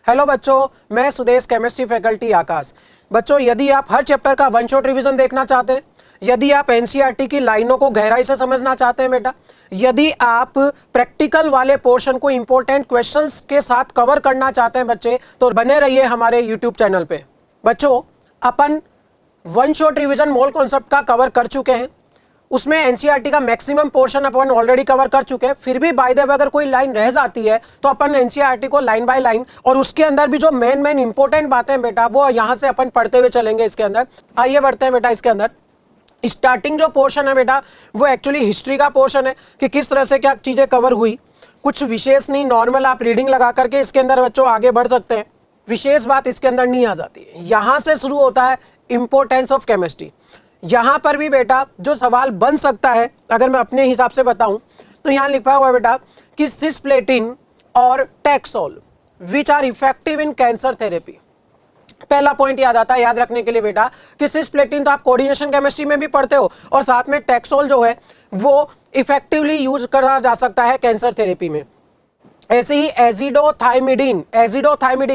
Hello बच्चों, मैं Sudesh, chemistry faculty आकाश। बच्चों, यदि आप हर चैप्टर का वन शॉट रिवीजन देखना चाहते हैं, यदि आप एनसीईआरटी की लाइनों को गहराई से समझना चाहते हैं बेटा, यदि आप प्रैक्टिकल वाले पोर्शन को इंपॉर्टेंट क्वेश्चंस के साथ कवर करना चाहते हैं बच्चे, तो बने रहिए हमारे यूट्यूब चैनल पे। बच्चों, अपन one shot revision mole concept का कवर कर चुके हैं, उसमें एनसीईआरटी का मैक्सिमम पोर्शन अपन ऑलरेडी कवर कर चुके हैं। फिर भी बाय द वे अगर कोई लाइन रह जाती है तो अपन एनसीईआरटी को लाइन बाय लाइन और उसके अंदर भी जो मेन इंपॉर्टेंट बातें हैं बेटा, वो यहां से अपन पढ़ते हुए चलेंगे इसके अंदर। आइए बढ़ते हैं बेटा। इसके अंदर स्टार्टिंग जो पोर्शन है बेटा, वो एक्चुअली हिस्ट्री का पोर्शन है कि किस तरह से क्या चीजें कवर हुई। कुछ विशेष नहीं, नॉर्मल आप रीडिंग लगा करके इसके अंदर बच्चों आगे बढ़ सकते हैं। विशेष बात इसके अंदर नहीं आ जाती है। यहां से शुरू होता है इंपॉर्टेंस ऑफ केमिस्ट्री। यहां पर भी बेटा जो सवाल बन सकता है, अगर मैं अपने हिसाब से बताऊं तो यहां लिखा हुआ है बेटा कि सिस्प्लेटिन और Taxol which are effective in cancer therapy. पहला पॉइंट याद आता है याद रखने के लिए बेटा कि सिस्प्लेटिन तो आप कोऑर्डिनेशन केमिस्ट्री में भी पढ़ते हो, और साथ में टैक्सोल जो है वो इफेक्टिवली यूज करा जा सकता है कैंसर थेरेपी में। ऐसे ही एजिडोथाइमिडीन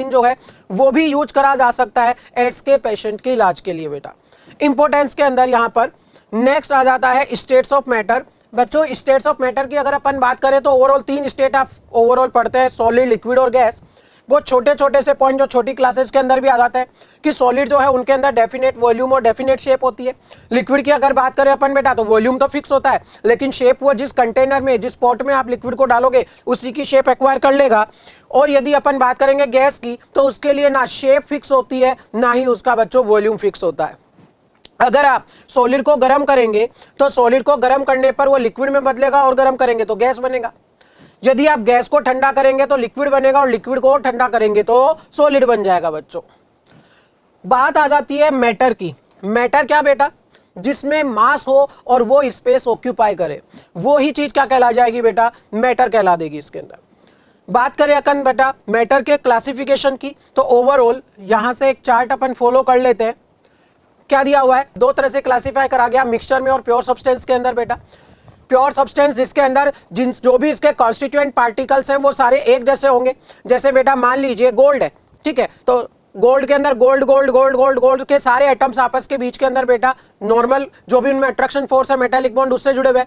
जो है वो भी यूज करा जा सकता है एड्स के पेशेंट के इलाज के लिए बेटा। इंपोर्टेंस के अंदर यहां पर नेक्स्ट आ जाता है स्टेट्स ऑफ मैटर। बच्चों, स्टेट्स ऑफ मैटर की अगर अपन बात करें तो ओवरऑल 3 स्टेट आप ओवरऑल पढ़ते हैं, सॉलिड, लिक्विड और गैस। वो छोटे छोटे से पॉइंट जो छोटी क्लासेस के अंदर भी आ जाते हैं कि सॉलिड जो है उनके अंदर डेफिनेट वॉल्यूम और डेफिनेट शेप होती है। लिक्विड की अगर बात करें अपन बेटा तो वॉल्यूम तो फिक्स होता है, लेकिन शेप वो जिस कंटेनर में, जिस पॉट में आप लिक्विड को डालोगे उसी की शेप एक्वायर कर लेगा। और यदि अपन बात करेंगे गैस की तो उसके लिए ना शेप फिक्स होती है, ना ही उसका बच्चों वॉल्यूम फिक्स होता है। अगर आप सॉलिड को गर्म करेंगे तो सॉलिड को गर्म करने पर वो लिक्विड में बदलेगा और गर्म करेंगे तो गैस बनेगा। यदि आप गैस को ठंडा करेंगे तो लिक्विड बनेगा और लिक्विड को ठंडा करेंगे तो सॉलिड बन जाएगा। बच्चों, बात आ जाती है मैटर की। मैटर क्या बेटा? जिसमें मास हो और वो स्पेस ऑक्यूपाई करे, वो ही चीज क्या कहला जाएगी बेटा? मैटर कहला देगी। इसके अंदर बात करें अपन बेटा मैटर के क्लासिफिकेशन की, तो ओवरऑल यहां से एक चार्ट अपन फॉलो कर लेते हैं। क्या दिया हुआ है? 2 तरह से क्लासिफाई करा गया, मिक्सचर में और प्योर सब्सटेंस के अंदर बेटा। प्योर सब्सटेंस जिसके अंदर जो भी इसके कॉन्स्टिट्यूएंट पार्टिकल्स हैं वो सारे एक जैसे होंगे। जैसे बेटा मान लीजिए गोल्ड है, ठीक है, तो गोल्ड के अंदर gold gold gold gold gold के सारे एटम्स आपस के बीच के अंदर बेटा नॉर्मल जो भी उनमें अट्रैक्शन फोर्स है, मेटालिक बॉन्ड उससे जुड़े हुए।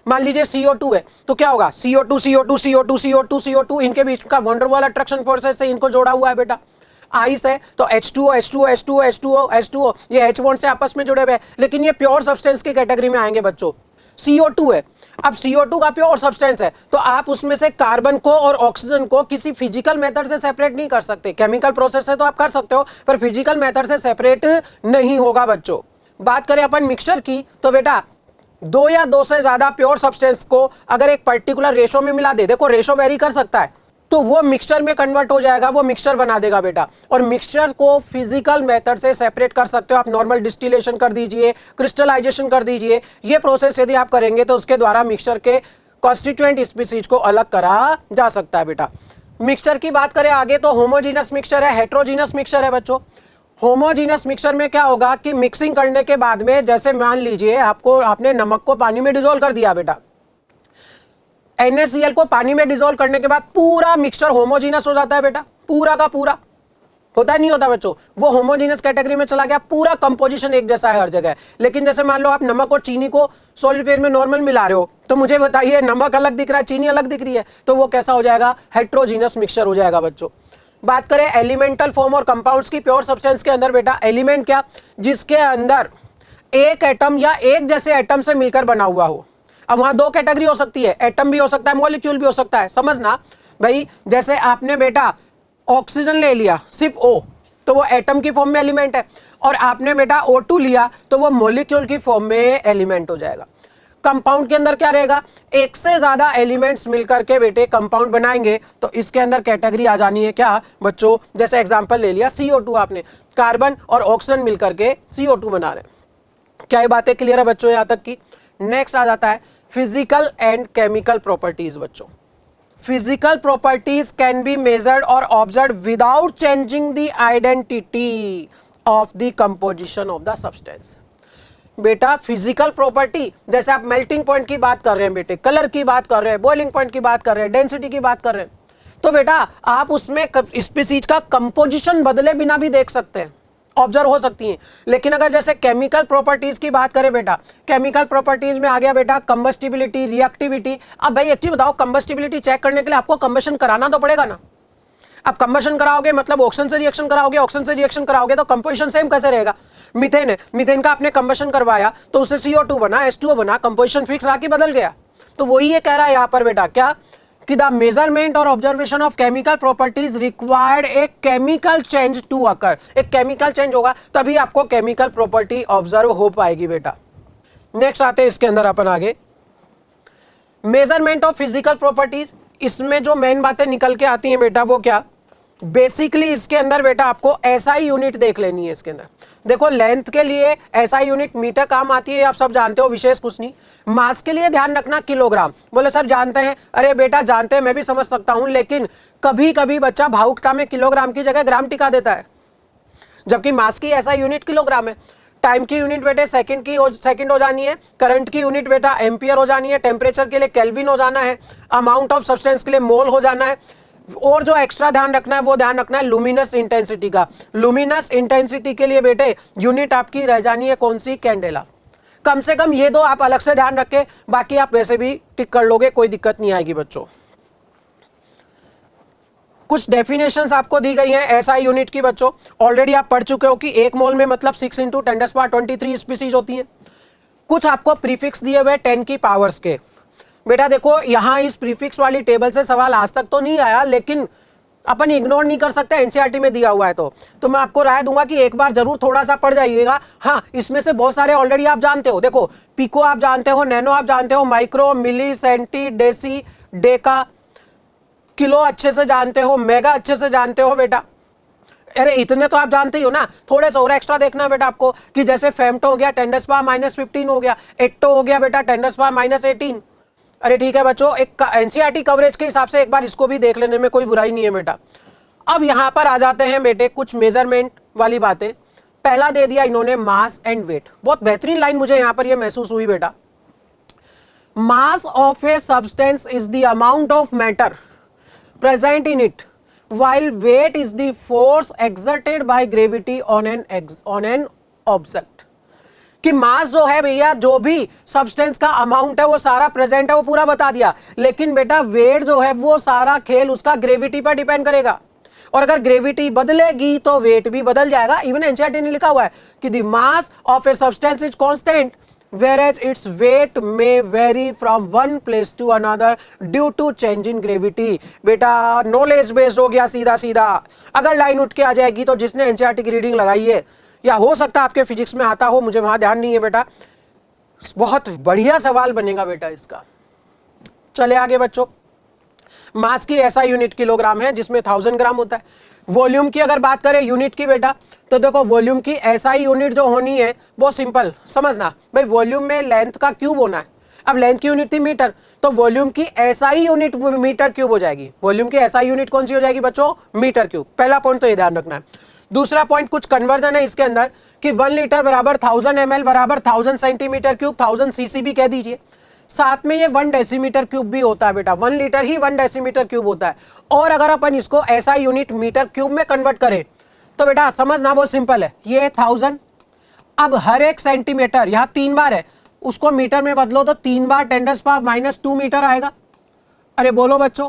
मान लीजिए CO2 है तो क्या होगा? CO2 CO2 CO2 CO2 CO2 इनके बीच का वंडरवॉल अट्रैक्शन फोर्स से इनको जोड़ा हुआ है बेटा। आइस है तो H2O H2O H2O H2O H2O ये H बॉन्ड से आपस में जुड़े हुए हैं, लेकिन ये प्योर सब्सटेंस की कैटेगरी में आएंगे बच्चों। CO2 है, अब CO2 का प्योर सब्सटेंस है तो आप उसमें से कार्बन को और ऑक्सीजन को किसी फिजिकल मेथड से सेपरेट नहीं कर सकते। केमिकल प्रोसेस से तो आप कर सकते हो, पर फिजिकल मेथड से सेपरेट नहीं होगा बच्चों। बात करें अपन मिक्सचर की तो बेटा 2 या 2 से ज्यादा प्योर सब्सटेंस को अगर एक पर्टिकुलर रेशो में मिला दे, देखो रेशो वेरी कर सकता है, तो वो मिक्सचर में कन्वर्ट हो जाएगा, वो मिक्सचर बना देगा बेटा। और मिक्सचर को फिजिकल मेथड से सेपरेट कर सकते हो आप। नॉर्मल डिस्टिलेशन कर दीजिए, क्रिस्टलाइजेशन कर दीजिए, ये प्रोसेस यदि आप करेंगे तो उसके द्वारा मिक्सचर के कॉन्स्टिट्यूएंट स्पीसीज को अलग करा जा सकता है बेटा। मिक्सचर की बात करें आगे तो होमोजीनस मिक्सचर है, हेट्रोजीनस मिक्सचर है बच्चों। होमोजीनस मिक्सचर में क्या होगा कि मिक्सिंग करने के बाद में, जैसे मान लीजिए आपने नमक को पानी में डिसॉल्व कर दिया बेटा, NaCl को पानी में डिसॉल्व करने के बाद पूरा मिक्सचर होमोजीनस हो जाता है बेटा। पूरा का पूरा होता नहीं होता बच्चों, वो होमोजीनस कैटेगरी में चला गया। पूरा कंपोजिशन एक जैसा है हर जगह। लेकिन जैसे मान लो आप नमक और चीनी को सॉलिड फेज में नॉर्मल मिला रहे हो, तो मुझे बताइए नमक अलग दिख रहा है, चीनी अलग दिख रही है, तो वो कैसा हो जाएगा? हेट्रोजीनस मिक्सचर हो जाएगा बच्चों। बात करें एलिमेंटल फॉर्म और कंपाउंड्स की प्योर सब्सटेंस के अंदर बेटा, एलिमेंट क्या? जिसके अंदर एक एटम या एक जैसे एटम से मिलकर बना हुआ हो। अब वहां 2 कैटेगरी हो सकती है, एटम भी हो सकता है, मॉलिक्यूल भी हो सकता है। समझना भाई, जैसे आपने बेटा ऑक्सीजन ले लिया सिर्फ O, तो वो एटम की फॉर्म में एलिमेंट है, और आपने बेटा O2 लिया तो वो मॉलिक्यूल की फॉर्म में एलिमेंट हो जाएगा। कंपाउंड के अंदर क्या रहेगा? एक से ज्यादा एलिमेंट्स मिलकर के बेटे कंपाउंड बनाएंगे, तो इसके अंदर कैटेगरी आ जानी है क्या बच्चों? जैसे एग्जांपल ले लिया CO2, आपने कार्बन और ऑक्सीजन मिलकर के CO2 बना रहे हैं। क्या ये बातें क्लियर है बच्चों यहां तक की? नेक्स्ट आ जाता है फिजिकल एंड केमिकल प्रॉपर्टीज बच्चों। Physical properties can be measured और observe without changing the identity of the composition of the substance. बेटा फिजिकल प्रॉपर्टी, जैसे आप मेल्टिंग पॉइंट की बात कर रहे हैं बेटे, कलर की बात कर रहे हैं, बॉइलिंग पॉइंट की बात कर रहे हैं, डेंसिटी की बात कर रहे हैं, तो बेटा आप उसमें स्पीसीज का कंपोजिशन बदले बिना भी देख सकते हैं, ऑब्जर्व हो सकती हैं। लेकिन अगर जैसे केमिकल प्रॉपर्टीज की बात करें बेटा, केमिकल प्रॉपर्टीज में आ गया बेटा कंबस्टिबिलिटी, रिएक्टिविटी। अब भाई एक चीज बताओ, कंबस्टिबिलिटी चेक करने के लिए आपको कंबशन कराना तो पड़ेगा ना। अब कंबशन कराओगे मतलब ऑक्सीजन से रिएक्शन कराओगे, ऑक्सीजन से रिएक्शन कराओगे तो कंपोजिशन सेम कैसे रहेगा। मीथेन है, मीथेन का आपने कंबशन करवाया तो उससे CO2 बना, H2O बना, कंपोजिशन फिक्स रहा कि बदल गया। तो वही ये कह रहा है यहाँ पर बेटा क्या, कि द मेजरमेंट और observation of chemical properties required a chemical change to occur. एक केमिकल चेंज होगा तभी आपको केमिकल प्रॉपर्टी ऑब्जर्व हो पाएगी बेटा। नेक्स्ट आते हैं इसके अंदर अपन आगे, मेजरमेंट ऑफ फिजिकल प्रॉपर्टीज। इसमें जो मेन बातें निकल के आती हैं बेटा वो क्या, बेसिकली इसके अंदर बेटा आपको SI यूनिट देख लेनी है। इसके अंदर देखो लेंथ के लिए SI यूनिट मीटर काम आती है, आप सब जानते हो, विशेष कुछ नहीं। मास के लिए ध्यान रखना किलोग्राम। बोले सर जानते हैं, अरे बेटा जानते हैं, मैं भी समझ सकता हूं, लेकिन कभी कभी बच्चा भावुकता में किलोग्राम की जगह ग्राम टिका देता है, जबकि मास की SI यूनिट किलोग्राम है। टाइम की यूनिट बेटे सेकंड हो जानी है, करंट की यूनिट बेटा एम्पियर हो जानी है, टेम्परेचर के लिए केल्विन हो जाना है, अमाउंट ऑफ सब्सटेंस के लिए मोल हो जाना है, और जो एक्स्ट्रा ध्यान रखना है वो ध्यान रखना है लुमिनस इंटेंसिटी का। लुमिनस इंटेंसिटी के लिए बेटे यूनिट आपकी रह जानी है कौन सी, कैंडेला। कम से कम ये दो आप अलग से ध्यान रखें, बाकी आप वैसे भी टिक कर लोगे, कोई दिक्कत नहीं आएगी बच्चों। कुछ डेफिनेशंस आपको दी गई हैं SI यूनिट की बच्चों, ऑलरेडी आप पढ़ चुके हो कि 1 मोल में मतलब 6 × 10⁻23 स्पीसीज होती है। कुछ आपको प्रीफिक्स दिए हुए 10 की पावर्स के। बेटा देखो यहाँ इस प्रीफिक्स वाली टेबल से सवाल आज तक तो नहीं आया, लेकिन अपन इग्नोर नहीं कर सकते, NCERT में दिया हुआ है तो मैं आपको राय दूंगा कि एक बार जरूर थोड़ा सा पढ़ जाइएगा। हाँ, इसमें से बहुत सारे ऑलरेडी आप जानते हो, देखो पिको आप जानते हो, नैनो आप जानते हो, माइक्रो, मिली, सेंटी, डेसी, डेका, किलो अच्छे से जानते हो, मेगा अच्छे से जानते हो बेटा। अरे इतने तो आप जानते ही हो ना, थोड़े से और एक्स्ट्रा देखना बेटा आपको, कि जैसे फेम्टो हो गया 10⁻−15 हो गया, एक्टो हो गया बेटा 10⁻−18। अरे ठीक है बच्चों, एक NCERT कवरेज के हिसाब से एक बार इसको भी देख लेने में कोई बुराई नहीं है बेटा। अब यहां पर आ जाते हैं बेटे कुछ मेजरमेंट वाली बातें। पहला दे दिया इन्होंने मास एंड वेट, बहुत बेहतरीन लाइन मुझे यहां पर यह महसूस हुई बेटा। Mass of a substance is the amount of matter present in it, while weight is the force exerted by gravity on an object। कि मास जो है भैया, जो भी सब्सटेंस का अमाउंट है वो सारा प्रेजेंट है, वो पूरा बता दिया, लेकिन बेटा वेट जो है वो सारा खेल उसका ग्रेविटी पर डिपेंड करेगा, और अगर ग्रेविटी बदलेगी तो वेट भी बदल जाएगा। इवन NCERT ने लिखा हुआ है कि the mass of a substance is constant whereas its weight may vary from one place to another due to change in gravity। बेटा नॉलेज बेस्ड हो गया सीधा सीधा। अगर लाइन उठ के आ जाएगी तो जिसने NCERT की रीडिंग लगाई है, या हो सकता है आपके फिजिक्स में आता हो, मुझे वहां ध्यान नहीं है बेटा, बहुत बढ़िया सवाल बनेगा बेटा इसका। चले आगे बच्चों, मास की SI यूनिट किलोग्राम है जिसमें 1000 ग्राम होता है। वॉल्यूम की अगर बात करें यूनिट की बेटा, तो देखो वॉल्यूम की SI यूनिट जो होनी है बहुत सिंपल समझना भाई, वॉल्यूम में लेंथ का क्यूब होना है। अब लेंथ की यूनिट थी मीटर, तो वॉल्यूम की SI यूनिट मीटर क्यूब हो जाएगी। वॉल्यूम की SI यूनिट कौन सी हो जाएगी बच्चों, मीटर क्यूब। पहला पॉइंट तो ये ध्यान रखना है। दूसरा पॉइंट कुछ कन्वर्जन है इसके अंदर कि 1 लीटर बराबर 1000 ml बराबर 1000 सेंटीमीटर क्यूब, 1000 cc भी कह दीजिए। साथ में ये 1 डेसीमीटर क्यूब भी होता है बेटा, 1 लीटर ही 1 डेसीमीटर क्यूब होता है। और अगर अपन इसको SI यूनिट मीटर क्यूब में कन्वर्ट करें तो बेटा समझना बहुत सिंपल है, ये 1000, अब हर एक सेंटीमीटर यहाँ 3 बार है, उसको मीटर में बदलो तो 3 बार 10⁻⁻2 मीटर आएगा। अरे बोलो बच्चों,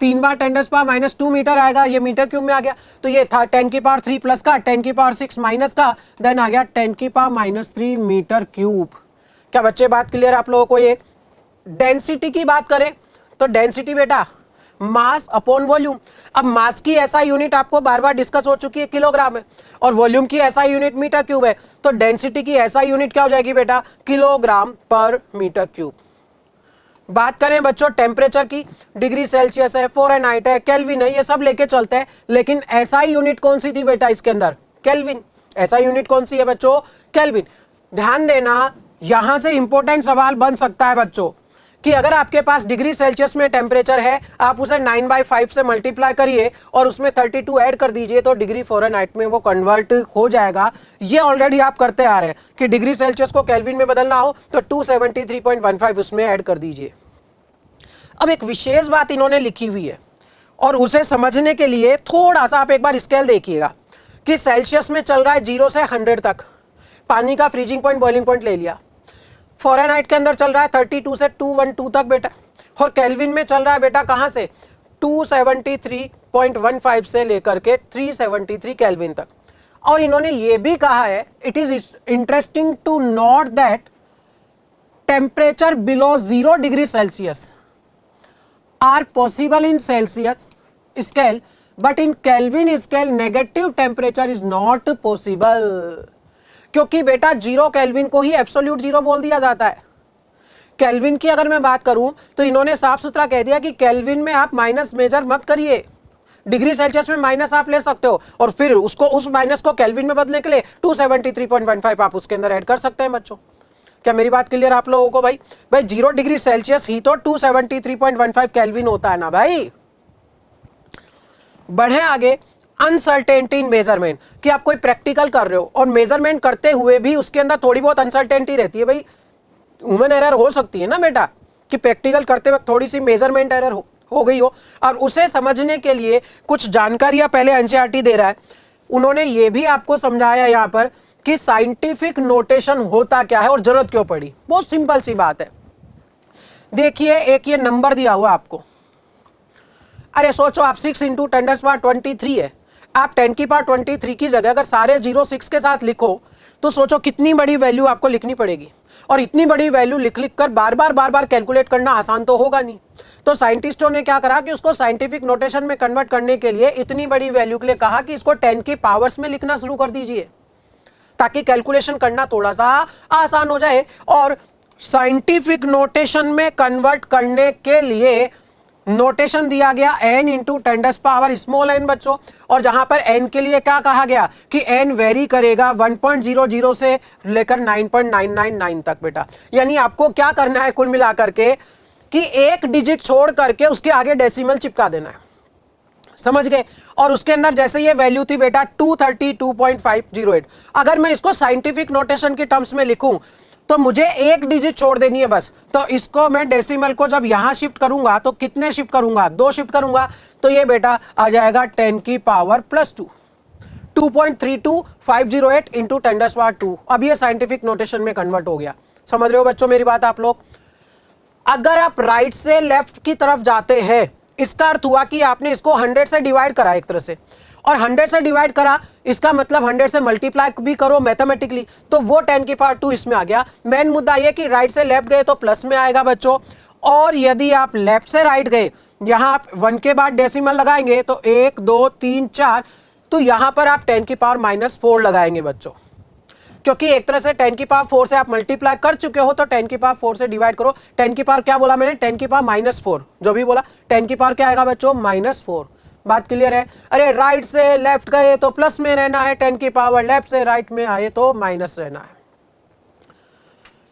3 बार 10⁻⁻2 मीटर आएगा, ये मीटर क्यूब में आ गया। तो ये था 10⁻³ प्लस का, 10⁻6 माइनस का, देन आ गया 10⁻³ मीटर क्यूब। क्या बच्चे बात क्लियर आप लोगों को। ये डेंसिटी की बात करें तो डेंसिटी बेटा मास अपॉन वॉल्यूम। अब मास की SI यूनिट आपको बार बार डिस्कस हो चुकी है, किलोग्राम है, और वॉल्यूम की SI यूनिट मीटर क्यूब है, तो डेंसिटी की SI यूनिट क्या हो जाएगी बेटा, किलोग्राम पर मीटर क्यूब। बात करें बच्चों टेम्परेचर की, डिग्री सेल्सियस है, फ़ारेनहाइट है, केल्विन है, ये सब लेके चलते हैं, लेकिन SI यूनिट कौन सी थी बेटा इसके अंदर, केल्विन। SI यूनिट कौन सी है बच्चों, केल्विन। ध्यान देना, यहां से इंपॉर्टेंट सवाल बन सकता है बच्चों कि अगर आपके पास डिग्री सेल्सियस में टेम्परेचर है, आप उसे 9/5 से मल्टीप्लाई करिए और उसमें 32 ऐड कर दीजिए तो डिग्री फ़ारेनहाइट में वो कन्वर्ट हो जाएगा। ये ऑलरेडी आप करते आ रहे हैं कि डिग्री सेल्सियस को केल्विन में बदलना हो तो 273.15 उसमें ऐड कर दीजिए। अब एक विशेष बात इन्होंने लिखी हुई है, और उसे समझने के लिए थोड़ा सा आप एक बार स्केल देखिएगा कि सेल्सियस में चल रहा है 0 से 100 तक, पानी का फ्रीजिंग पॉइंट बॉइलिंग पॉइंट ले लिया। फ़ारेनहाइट के अंदर चल रहा है 32 से 212 तक बेटा, और केल्विन में चल रहा है बेटा कहाँ से 273.15 से लेकर के 373 केल्विन तक। और इन्होंने ये भी कहा है, it is interesting to note that temperature below 0 degree Celsius are possible in Celsius scale, but in Kelvin scale negative temperature is not possible. क्योंकि बेटा 0 केल्विन को ही एब्सोल्यूट 0 बोल दिया जाता है। केल्विन की अगर मैं बात करूं तो इन्होंने साफ सुथरा कह दिया कि केल्विन में आप माइनस मेजर मत करिए, डिग्री सेल्सियस में माइनस आप ले सकते हो और फिर उसको उस माइनस को केल्विन में बदलने के लिए 273.15 आप उसके अंदर ऐड कर सकते हैं बच्चों। क्या मेरी बात क्लियर आप लोगों को? भाई 0 डिग्री सेल्सियस ही तो 273.15 केल्विन होता है ना भाई। बढ़े आगे, अनसर्टेनिटी इन मेजरमेंट, कि आप कोई प्रैक्टिकल कर रहे हो और मेजरमेंट करते हुए भी उसके अंदर थोड़ी बहुत अनसर्टेनिटी रहती है। भाई ह्यूमन एरर हो सकती है ना बेटा, कि प्रैक्टिकल करते वक्त थोड़ी सी मेजरमेंट एरर हो गई हो, और उसे समझने के लिए कुछ जानकारियां पहले एनसीईआरटी दे रहा है। उन्होंने ये भी आपको समझाया यहाँ पर कि साइंटिफिक नोटेशन होता क्या है और जरूरत क्यों पड़ी। बहुत सिंपल सी बात है। देखिए एक ये नंबर दिया हुआ आपको, अरे सोचो आप 6 इंटू 10⁻23 है, आप 10⁻23 की जगह अगर सारे 0 6 के साथ लिखो तो सोचो कितनी बड़ी वैल्यू आपको लिखनी पड़ेगी, और इतनी बड़ी वैल्यू लिख कर बार बार कैलकुलेट करना आसान तो होगा नहीं। तो साइंटिस्टों ने क्या करा कि उसको साइंटिफिक नोटेशन में कन्वर्ट करने के लिए इतनी बड़ी वैल्यू के लिए कहा कि इसको 10 की पावर्स में लिखना शुरू कर दीजिए, ताकि कैलकुलेशन करना थोड़ा सा आसान हो जाए। और साइंटिफिक नोटेशन में कन्वर्ट करने के लिए नोटेशन दिया गया n इंटू 10⁻⁻⁻ स्मॉल n बच्चों, और जहां पर n के लिए क्या कहा गया कि n वेरी करेगा 1.00 से लेकर 9.999 तक बेटा। यानी आपको क्या करना है कुल मिलाकर के कि एक डिजिट छोड़ करके उसके आगे डेसिमल चिपका देना है, समझ गए। और उसके अंदर जैसे ये वैल्यू थी बेटा 232.508, अगर मैं इसको साइंटिफिक नोटेशन के टर्म्स में लिखूं तो मुझे एक डिजिट छोड़ देनी है बस। तो इसको मैं डेसिमल को जब यहां शिफ्ट करूंगा तो कितने शिफ्ट करूंगा, 2 शिफ्ट करूंगा, तो ये बेटा आ जाएगा 10 की पावर +2, 2.32508 इंटू 10⁻²। अब ये साइंटिफिक नोटेशन में कन्वर्ट हो गया। समझ रहे हो बच्चों मेरी बात आप लोग? अगर आप राइट से लेफ्ट की तरफ जाते हैं, इसका अर्थ हुआ कि आपने इसको 100 से डिवाइड करा एक तरह से, और 100 से डिवाइड करा इसका मतलब 100 से मल्टीप्लाई भी करो मैथमेटिकली, तो वो 10 की पावर 2 इसमें आ गया। मेन मुद्दा ये कि राइट से लेफ्ट गए तो प्लस में आएगा बच्चों, और यदि आप लेफ्ट से राइट गए, यहां आप 1 के बाद डेसिमल लगाएंगे तो 1 2 3 4, तो यहां पर आप 10 की पावर -4 लगाएंगे बच्चों, क्योंकि एक तरह से 10 की पावर 4 से आप मल्टीप्लाई कर चुके हो, तो 10 की पावर 4 से डिवाइड करो। 10 की पावर क्या बोला मैंने, 10 की पावर -4, जो भी बोला 10 की पावर क्या आएगा बच्चों, -4। बात क्लियर है? अरे राइट से लेफ्ट गए तो प्लस में रहना है 10 की पावर, लेफ्ट से राइट में आए तो माइनस रहना है।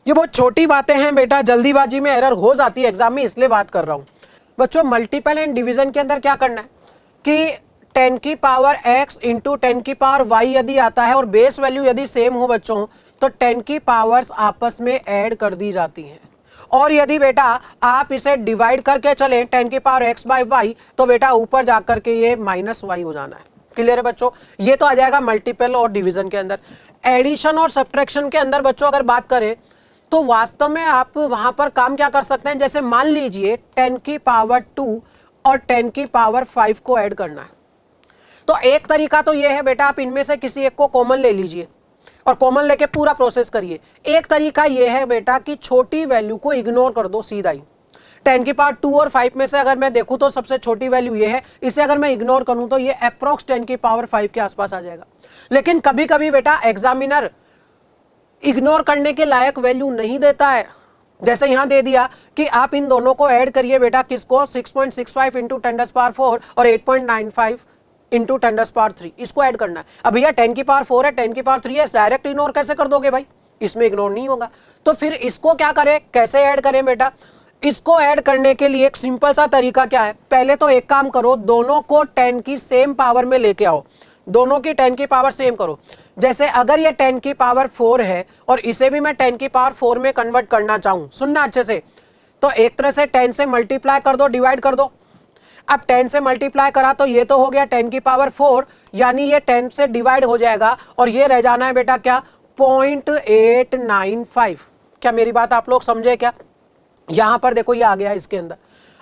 ये बहुत छोटी बातें हैं बेटा, जल्दीबाजी में एरर हो जाती है एग्जाम में, इसलिए बात कर रहा हूं बच्चों। मल्टीपल एंड डिवीजन के अंदर क्या करना है कि 10 की पावर x इंटू 10 की पावर y यदि आता है और बेस वैल्यू यदि सेम हो बच्चों, तो 10 की पावर्स आपस में ऐड कर दी जाती हैं। और यदि बेटा आप इसे डिवाइड करके चले 10 की पावर x/y, तो बेटा ऊपर जाकर के ये -y हो जाना है। क्लियर है बच्चों? ये तो आ जाएगा मल्टीपल और डिवीजन के अंदर। एडिशन और सब्ट्रैक्शन के अंदर बच्चों अगर बात करें तो वास्तव में आप वहां पर काम क्या कर सकते हैं, जैसे मान लीजिए 10 की पावर 2 और 10 की पावर 5 को ऐड करना है, तो एक तरीका तो यह है बेटा आप इनमें से किसी एक को कॉमन ले लीजिए और कॉमन लेके पूरा प्रोसेस करिए। एक तरीका यह है बेटा कि छोटी वैल्यू को इग्नोर कर दो सीधा ही। 10 की पावर 2 और 5 में से अगर मैं देखूं तो सबसे छोटी वैल्यू ये है, इसे अगर मैं इग्नोर करूं तो ये अप्रोक्स 10 की पावर 5 के आसपास आ जाएगा। लेकिन कभी कभी बेटा एग्जामिनर इग्नोर करने के लायक वैल्यू नहीं देता है, जैसे यहां दे दिया कि आप इन दोनों को ऐड करिए बेटा, किसको, 6.65 इंटू 10⁻4 और 8.95 इंटू 10⁻3, इसको ऐड करना है। अब भैया 10 की पावर 4 है, 10 की पावर 3 है, डायरेक्ट इग्नोर कैसे कर दोगे भाई, इसमें इग्नोर नहीं होगा। तो फिर इसको क्या करें, कैसे ऐड करें बेटा? इसको ऐड करने के लिए एक सिंपल सा तरीका क्या है, पहले तो एक काम करो, दोनों को 10 की सेम पावर में लेके आओ, दोनों की 10 की पावर सेम करो। जैसे अगर ये 10 की पावर 4 है और इसे भी मैं 10 की पावर 4 में कन्वर्ट करना चाहूं, सुनना अच्छे से, तो एक तरह से 10 से मल्टीप्लाई कर दो, डिवाइड कर दो। अब 10 से मल्टीप्लाई करा तो ये तो हो गया 10 की पावर 4, यानी ये 10 से डिवाइड हो जाएगा और ये रह जाना है बेटा क्या 0.895। क्या मेरी बात आप लोग समझे क्या? यहां पर देखो ये आ गया इसके अंदर।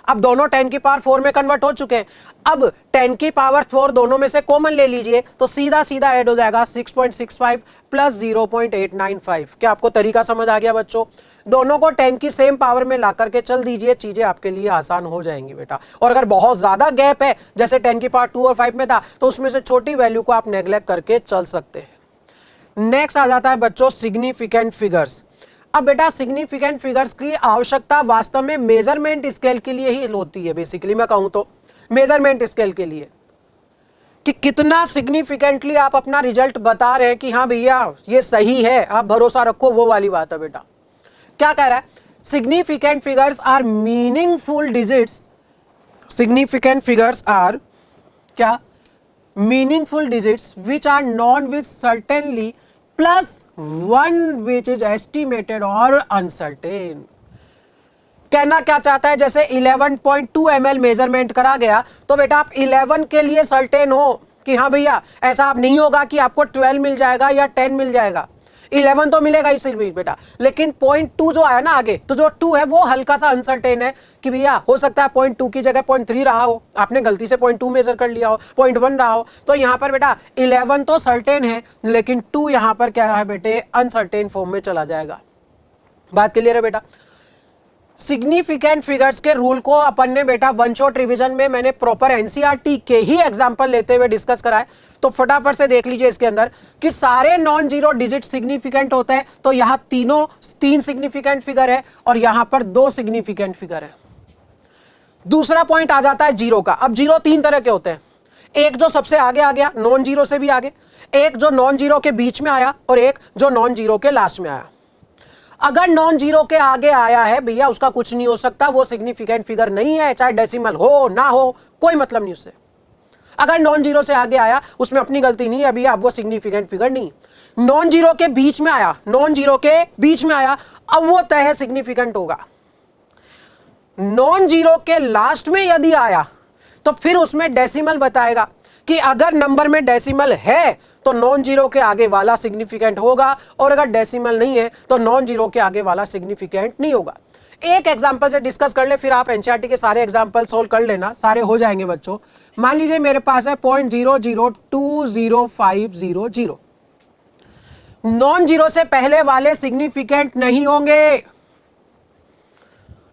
अब दोनों 10 की पावर 4 में कन्वर्ट हो चुके हैं। अब 10 की पावर 4 दोनों में से कॉमन ले लीजिए तो सीधा सीधा ऐड हो जाएगा 6.65 प्लस 0.895। क्या आपको तरीका समझ आ गया बच्चों? दोनों को 10 की सेम पावर में ला करके चल दीजिए, चीजें आपके लिए आसान हो जाएंगी बेटा। और अगर बहुत ज्यादा गैप है जैसे 10 की पावर 2 और 5 में था तो उसमें से छोटी वैल्यू को आप नेग्लेक्ट करके चल सकते हैं। नेक्स्ट आ जाता है बच्चों सिग्निफिकेंट फिगर्स। अब बेटा सिग्निफिकेंट फिगर्स की आवश्यकता वास्तव में मेजरमेंट स्केल के लिए ही होती है। बेसिकली मैं कहूं तो मेजरमेंट स्केल के लिए कि कितना सिग्निफिकेंटली आप अपना रिजल्ट बता रहे हैं कि हाँ भैया ये सही है, आप भरोसा रखो, वो वाली बात है बेटा। क्या कह रहा है? Significant figures are meaningful digits. Significant figures are क्या? Meaningful digits which are known with certainly plus 1 which is estimated और अनसर्टेन। कहना क्या चाहता है? जैसे 11.2 ml मेजरमेंट करा गया तो बेटा आप 11 के लिए सर्टेन हो कि हाँ भैया ऐसा आप नहीं होगा कि आपको 12 मिल जाएगा या 10 मिल जाएगा, 11 तो मिलेगा ही सिर्फ बेटा। लेकिन 0.2 जो आया ना आगे, तो जो 2 है वो हल्का सा अनसर्टेन है कि भैया हो सकता है 0.2 की जगह 0.3 रहा हो, आपने गलती से 0.2 मेजर कर लिया हो, 0.1 रहा हो। तो यहाँ पर बेटा 11 तो सर्टेन है लेकिन 2 यहाँ पर क्या है बेटे अनसर्टेन फॉर्म में चला जाएगा। बात क्लियर है बेटा? सिग्निफिकेंट फिगर्स के रूल को अपन ने बेटा वन शॉट रिवीजन में मैंने प्रॉपर एनसीईआरटी के ही एग्जांपल लेते हुए डिस्कस कराए। तो फटाफट से देख लीजिए इसके अंदर कि सारे नॉन जीरो डिजिट सिग्निफिकेंट होते हैं। तो यहां तीन सिग्निफिकेंट फिगर है और यहां पर 2 सिग्निफिकेंट फिगर है। दूसरा पॉइंट आ जाता है जीरो का। अब जीरो 3 तरह के होते हैं, एक जो सबसे आगे आ गया नॉन जीरो से भी आगे, एक जो नॉन जीरो के बीच में आया और एक जो नॉन जीरो के लास्ट में आया। अगर नॉन जीरो के आगे आया है भैया उसका कुछ नहीं हो सकता, वो सिग्निफिकेंट फिगर नहीं है, चाहे डेसिमल हो ना हो कोई मतलब नहीं उससे। अगर नॉन जीरो से आगे आया उसमें अपनी गलती नहीं है भैया, अब वो सिग्निफिकेंट फिगर नहीं। नॉन जीरो के बीच में आया, नॉन जीरो के बीच में आया, अब वो तय सिग्निफिकेंट होगा। नॉन जीरो के लास्ट में यदि आया तो फिर उसमें डेसिमल बताएगा कि अगर नंबर में डेसिमल है तो नॉन जीरो के आगे वाला सिग्निफिकेंट होगा और अगर डेसिमल नहीं है तो नॉन जीरो के आगे वाला सिग्निफिकेंट नहीं होगा। एक एग्जांपल से डिस्कस कर ले, फिर आप एनसीईआरटी के सारे एग्जांपल सोल्व कर लेना, सारे हो जाएंगे बच्चों। मान लीजिए मेरे पास है 0.002050, नॉन जीरो से पहले वाले सिग्निफिकेंट नहीं होंगे,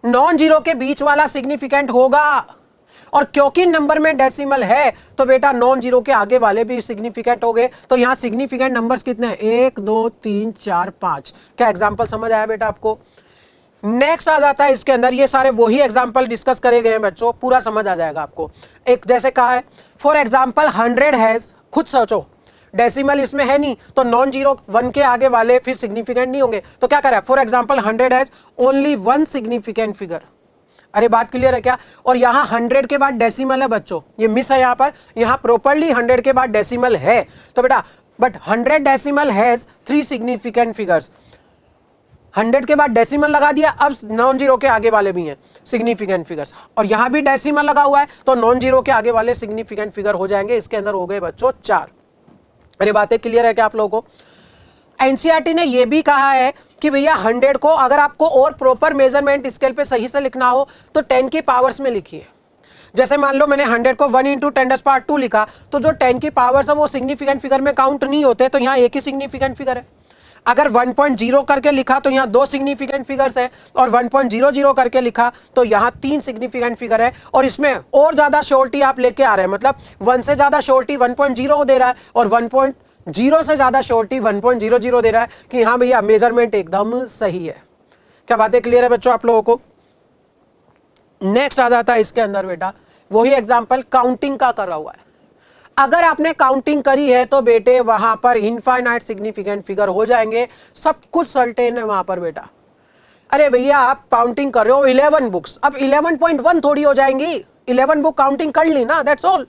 नॉन जीरो के बीच वाला सिग्निफिकेंट होगा। और क्योंकि नंबर में डेसिमल है तो बेटा नॉन जीरो के आगे वाले भी सिग्निफिकेंट हो गए। तो यहां सिग्निफिकेंट नंबर्स कितने हैं? 1 2 3 4 5। क्या एग्जांपल समझ आया बेटा आपको? नेक्स्ट आ जाता है इसके अंदर, ये सारे वही एग्जांपल डिस्कस करे गए हैं बच्चों, पूरा समझ आ जाएगा आपको। एक जैसे कहा है फॉर एग्जांपल 100 हैज, खुद सोचो डेसिमल इसमें है नहीं तो नॉन जीरो 1 के आगे वाले फिर सिग्निफिकेंट नहीं होंगे। तो क्या करें? For example 100 has only 1 significant figure. अरे बात क्लियर है क्या? और यहां 100 के बाद डेसिमल है बच्चों, ये मिस है यहां पर, यहां प्रॉपर्ली 100 के बाद डेसिमल है। तो बेटा but 100 decimal has 3 significant figures. 100 के बाद डेसिमल लगा दिया, अब नॉन जीरो के आगे वाले भी हैं सिग्निफिकेंट फिगर्स, और यहां भी डेसिमल लगा हुआ है तो नॉन जीरो के आगे वाले सिग्निफिकेंट फिगर हो जाएंगे। इसके अंदर हो गए बच्चों 4। अरे बातें क्लियर है क्या आप लोगों को? एनसीईआरटी ने यह भी कहा है कि भैया 100 को अगर आपको और प्रॉपर मेजरमेंट स्केल पे सही से लिखना हो तो 10 की पावर्स में लिखिए। जैसे मान लो मैंने 100 को 1 × 10⁻² लिखा तो जो 10 की पावर्स है वो सिग्निफिकेंट फिगर में काउंट नहीं होते, तो यहाँ एक ही सिग्निफिकेंट फिगर है। अगर 1.0 करके लिखा तो यहाँ 2 सिग्निफिकेंट फिगर्स है, और 1.00 करके लिखा तो यहाँ 3 सिग्निफिकेंट फिगर है। और इसमें और ज्यादा श्योरिटी आप लेके आ रहे हैं, मतलब 1 से ज्यादा श्योरिटी 1.0 दे रहा है और 1.0 से ज्यादा श्योरिटी 1.00 दे रहा है कि हाँ भैया मेजरमेंट एकदम सही है। क्या बातें क्लियर है बच्चों आप लोगों को? नेक्स्ट आ जाता है इसके अंदर बेटा वही एग्जांपल काउंटिंग का कर रहा हुआ है। अगर आपने काउंटिंग करी है तो बेटे वहां पर इनफाइनाइट सिग्निफिकेंट फिगर हो जाएंगे, सब कुछ सर्टेन है वहां पर बेटा। अरे भैया आप काउंटिंग कर रहे हो 11 बुक्स, अब 11.1 थोड़ी हो जाएंगी, 11 बुक काउंटिंग कर ली ना, दैट्स ऑल।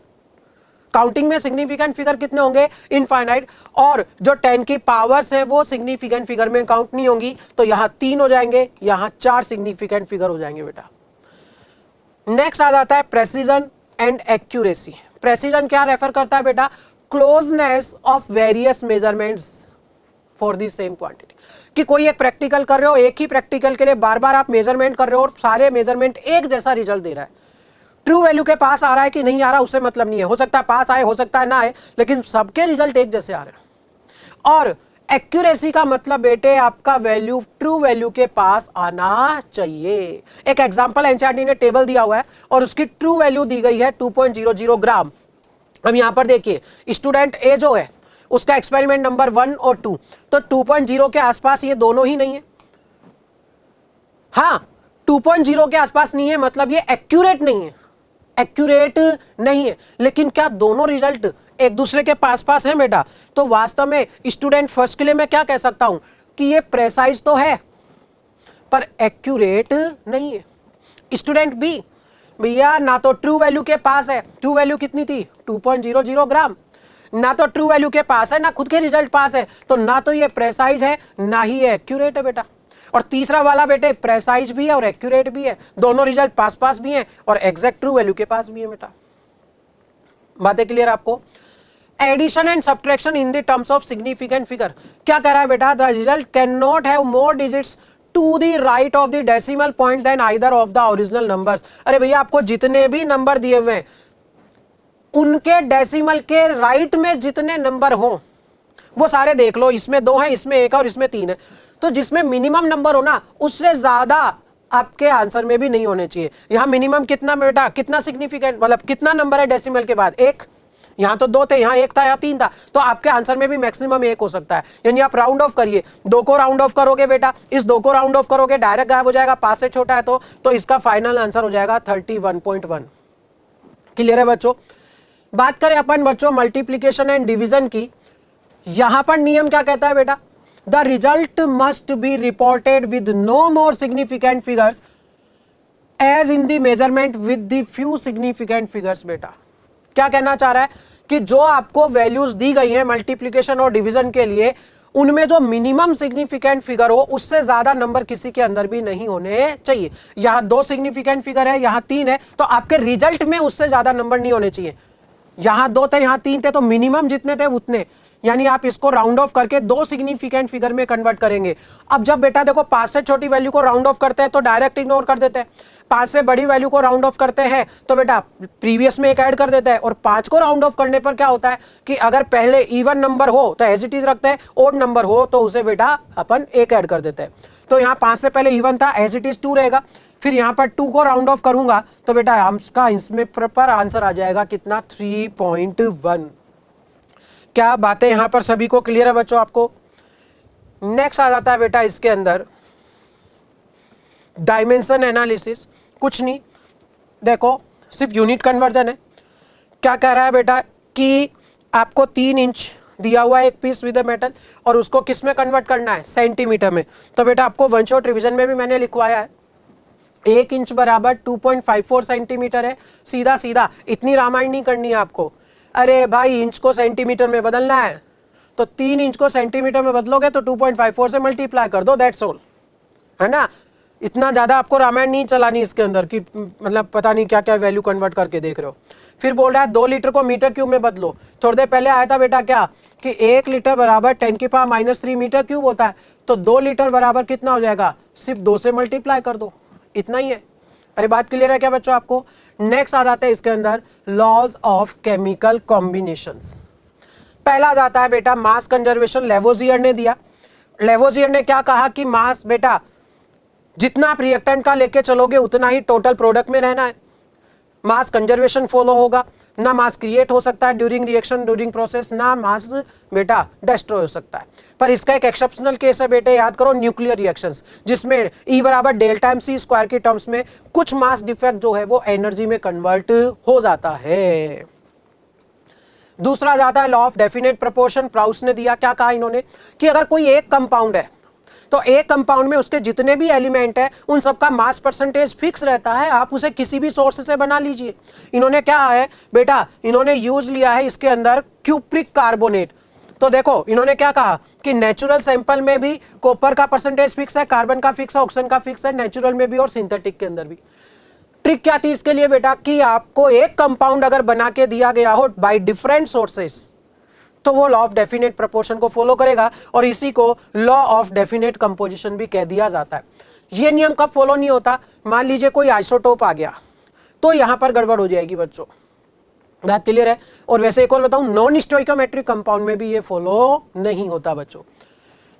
काउंटिंग में सिग्निफिकेंट फिगर कितने होंगे? इनफाइनाइट। और जो 10 की पावर्स है वो सिग्निफिकेंट फिगर में काउंट नहीं होंगी, तो यहां 3 हो जाएंगे, यहां 4 सिग्निफिकेंट फिगर हो जाएंगे बेटा। नेक्स्ट आ जाता है प्रेसिजन एंड एक्यूरेसी। प्रेसिजन क्या रेफर करता है बेटा? Closeness of various measurements for the same quantity. कि कोई एक प्रैक्टिकल कर रहे हो, एक ही प्रैक्टिकल के लिए बार बार आप मेजरमेंट कर रहे हो और सारे मेजरमेंट एक जैसा रिजल्ट दे रहा है। ट्रू वैल्यू के पास आ रहा है कि नहीं आ रहा उससे मतलब नहीं है, हो सकता है पास आए, हो सकता है ना आए, लेकिन सबके रिजल्ट एक जैसे आ रहे हैं। और एक्यूरेसी का मतलब बेटे आपका वैल्यू ट्रू वैल्यू के पास आना चाहिए। एक एग्जांपल एनसीईआरटी ने टेबल दिया हुआ है और उसकी ट्रू वैल्यू दी गई है 2.00 ग्राम। अब यहां पर देखिए स्टूडेंट ए जो है उसका एक्सपेरिमेंट नंबर 1 और 2, तो 2.0 के आसपास ये दोनों ही नहीं है। हाँ 2.0 के आसपास नहीं है मतलब ये एक्यूरेट नहीं है, एक्यूरेट नहीं है। लेकिन क्या दोनों रिजल्ट एक दूसरे के पास पास है बेटा? तो वास्तव में स्टूडेंट फर्स्ट के लिए मैं क्या कह सकता हूं कि ये प्रेसाइज तो है पर एक्यूरेट नहीं है। स्टूडेंट बी, भैया ना तो ट्रू वैल्यू के पास है, ट्रू वैल्यू कितनी थी 2.00 ग्राम, ना तो ट्रू वैल्यू के पास है ना खुद के रिजल्ट पास है, तो ना तो ये प्रेसाइज है ना ही ये एक्यूरेट है बेटा। और तीसरा वाला बेटे प्रेसाइज भी है और एक्यूरेट भी है, दोनों रिजल्ट पास पास भी हैं और एग्जैक्ट ट्रू वैल्यू के पास भी है बेटा। बातें क्लियर आपको? Addition and subtraction in the terms of significant figure क्या कह रहा है बेटा? The result can not have more digits to the right of the decimal point than either of the original numbers. अरे भैया आपको जितने भी नंबर दिए हुए हैं उनके डेसिमल के राइट में जितने नंबर हो वो सारे देख लो, इसमें 2 है, इसमें 1 है और इसमें 3 है, तो जिसमें मिनिमम नंबर हो ना उससे ज्यादा आपके आंसर में भी नहीं होने चाहिए। यहां मिनिमम कितना बेटा, कितना सिग्निफिकेंट मतलब कितना नंबर है डेसिमल के बाद? 1। यहां तो 2 थे, यहां 1 था, यहां 3 था, तो आपके आंसर में भी मैक्सिमम 1 हो सकता है। यानी आप राउंड ऑफ करिए, 2 को राउंड ऑफ करोगे बेटा, इस 2 को राउंड ऑफ करोगे डायरेक्ट गायब हो जाएगा, 5 से छोटा है तो इसका फाइनल आंसर हो जाएगा 31.1। क्लियर है बच्चों? बात करें अपन बच्चों मल्टीप्लीकेशन एंड डिवीजन की, यहां पर नियम क्या कहता है बेटा? The result must be reported with no more significant figures as in the measurement with the few significant figures. बेटा क्या कहना चाह रहा है कि जो आपको वैल्यूज दी गई है मल्टीप्लीकेशन और डिवीजन के लिए, उनमें जो मिनिमम सिग्निफिकेंट फिगर हो उससे ज्यादा नंबर किसी के अंदर भी नहीं होने चाहिए। यहां 2 सिग्निफिकेंट फिगर है, यहां 3 है, तो आपके रिजल्ट में उससे ज्यादा नंबर नहीं होने चाहिए। यहां 2 थे, यहां 3 थे, तो मिनिमम जितने थे उतने, यानी आप इसको राउंड ऑफ करके 2 सिग्निफिकेंट फिगर में कन्वर्ट करेंगे। अब जब बेटा देखो 5 से छोटी वैल्यू को राउंड ऑफ करते हैं तो डायरेक्ट इग्नोर कर देते हैं, 5 से बड़ी वैल्यू को राउंड ऑफ करते हैं तो बेटा प्रीवियस में 1 ऐड कर देता है, और 5 को राउंड ऑफ करने पर क्या होता है कि अगर पहले इवन नंबर हो तो एज इट इज रखते हैं, ओड नंबर हो तो उसे बेटा अपन 1 ऐड कर देते हैं। तो यहाँ 5 से पहले इवन था, एज इट इज 2 रहेगा, फिर यहां पर 2 को राउंड ऑफ करूंगा तो बेटा हमका इसमें प्रॉपर आंसर आ जाएगा कितना 3.1। क्या बातें यहां पर सभी को क्लियर है बच्चों आपको? नेक्स्ट आ जाता है बेटा इसके अंदर डायमेंशन एनालिसिस। कुछ नहीं, देखो सिर्फ यूनिट कन्वर्जन है। क्या कह रहा है बेटा कि आपको 3 इंच दिया हुआ है एक पीस विद मेटल और उसको किस में कन्वर्ट करना है? सेंटीमीटर में। तो बेटा आपको वन शॉट रिवीजन में भी मैंने लिखवाया है 1 इंच बराबर 2.54 सेंटीमीटर है। सीधा सीधा इतनी रामायण नहीं करनी है आपको, अरे भाई इंच को सेंटीमीटर में बदलना है तो 3 इंच को सेंटीमीटर में बदलोगे तो 2.54 से मल्टीप्लाई कर दो, दैट्स ऑल, है ना। इतना ज्यादा आपको रामायण नहीं चलानी इसके अंदर कि मतलब पता नहीं क्या क्या वैल्यू कन्वर्ट करके देख रहे हो। फिर बोल रहा है 2 लीटर को मीटर क्यूब में बदलो। थोड़ी देर पहले आया था बेटा क्या कि 1 लीटर बराबर 10⁻³ मीटर क्यूब होता है, तो 2 लीटर बराबर कितना हो जाएगा? सिर्फ 2 से मल्टीप्लाई कर दो, इतना ही है। अरे बात क्लियर है क्या बच्चों आपको? नेक्स्ट आ जाता है इसके अंदर लॉज ऑफ केमिकल कॉम्बिनेशंस। पहला जाता है बेटा मास कंजर्वेशन, लेवोजियर ने दिया। लेवोजियर ने क्या कहा कि मास बेटा जितना आप रिएक्टेंट का लेके चलोगे उतना ही टोटल प्रोडक्ट में रहना है, मास कंजर्वेशन फॉलो होगा, ना मास क्रिएट हो सकता है ड्यूरिंग रिएक्शन ड्यूरिंग प्रोसेस, ना मास बेटा डिस्ट्रॉय हो सकता है। पर इसका एक एक्सेप्शनल केस है बेटे, याद करो न्यूक्लियर रिएक्शंस, जिसमें E बराबर डेल्टा MC स्क्वायर के टर्म्स में कुछ मास डिफेक्ट जो है वो एनर्जी में कन्वर्ट हो जाता है। दूसरा जाता है लॉ ऑफ डेफिनेट प्रोपोर्शन। प्राउस ने दिया, क्या कहा इन्होंने कि अगर कोई एक कंपाउंड है तो एक कंपाउंड में उसके जितने भी एलिमेंट है उन सबका मास परसेंटेज फिक्स रहता है, आप उसे किसी भी सोर्स से बना लीजिए। इन्होंने क्या है बेटा, इन्होंने यूज लिया है इसके अंदर क्यूप्रिक कार्बोनेट। तो देखो इन्होंने क्या कहा कि नेचुरल सैंपल में भी कॉपर का परसेंटेज फिक्स है, कार्बन का फिक्स है, ऑक्सीजन का फिक्स है, नेचुरल में भी और सिंथेटिक के अंदर भी। ट्रिक क्या थी इसके लिए बेटा कि आपको एक कंपाउंड अगर बना के दिया गया हो बाय डिफरेंट सोर्सेस तो वो लॉ ऑफ डेफिनेट प्रोपोर्शन को फॉलो करेगा और इसी को लॉ ऑफ डेफिनेट कंपोजिशन भी कह दिया जाता है। ये नियम कब फॉलो नहीं होता, मान लीजिए कोई आइसोटोप आ गया तो यहां पर गड़बड़ हो जाएगी बच्चों, बात क्लियर है। और वैसे एक और बताऊं, नॉन स्टोइकोमेट्रिक कंपाउंड में भी ये फॉलो नहीं होता बच्चों।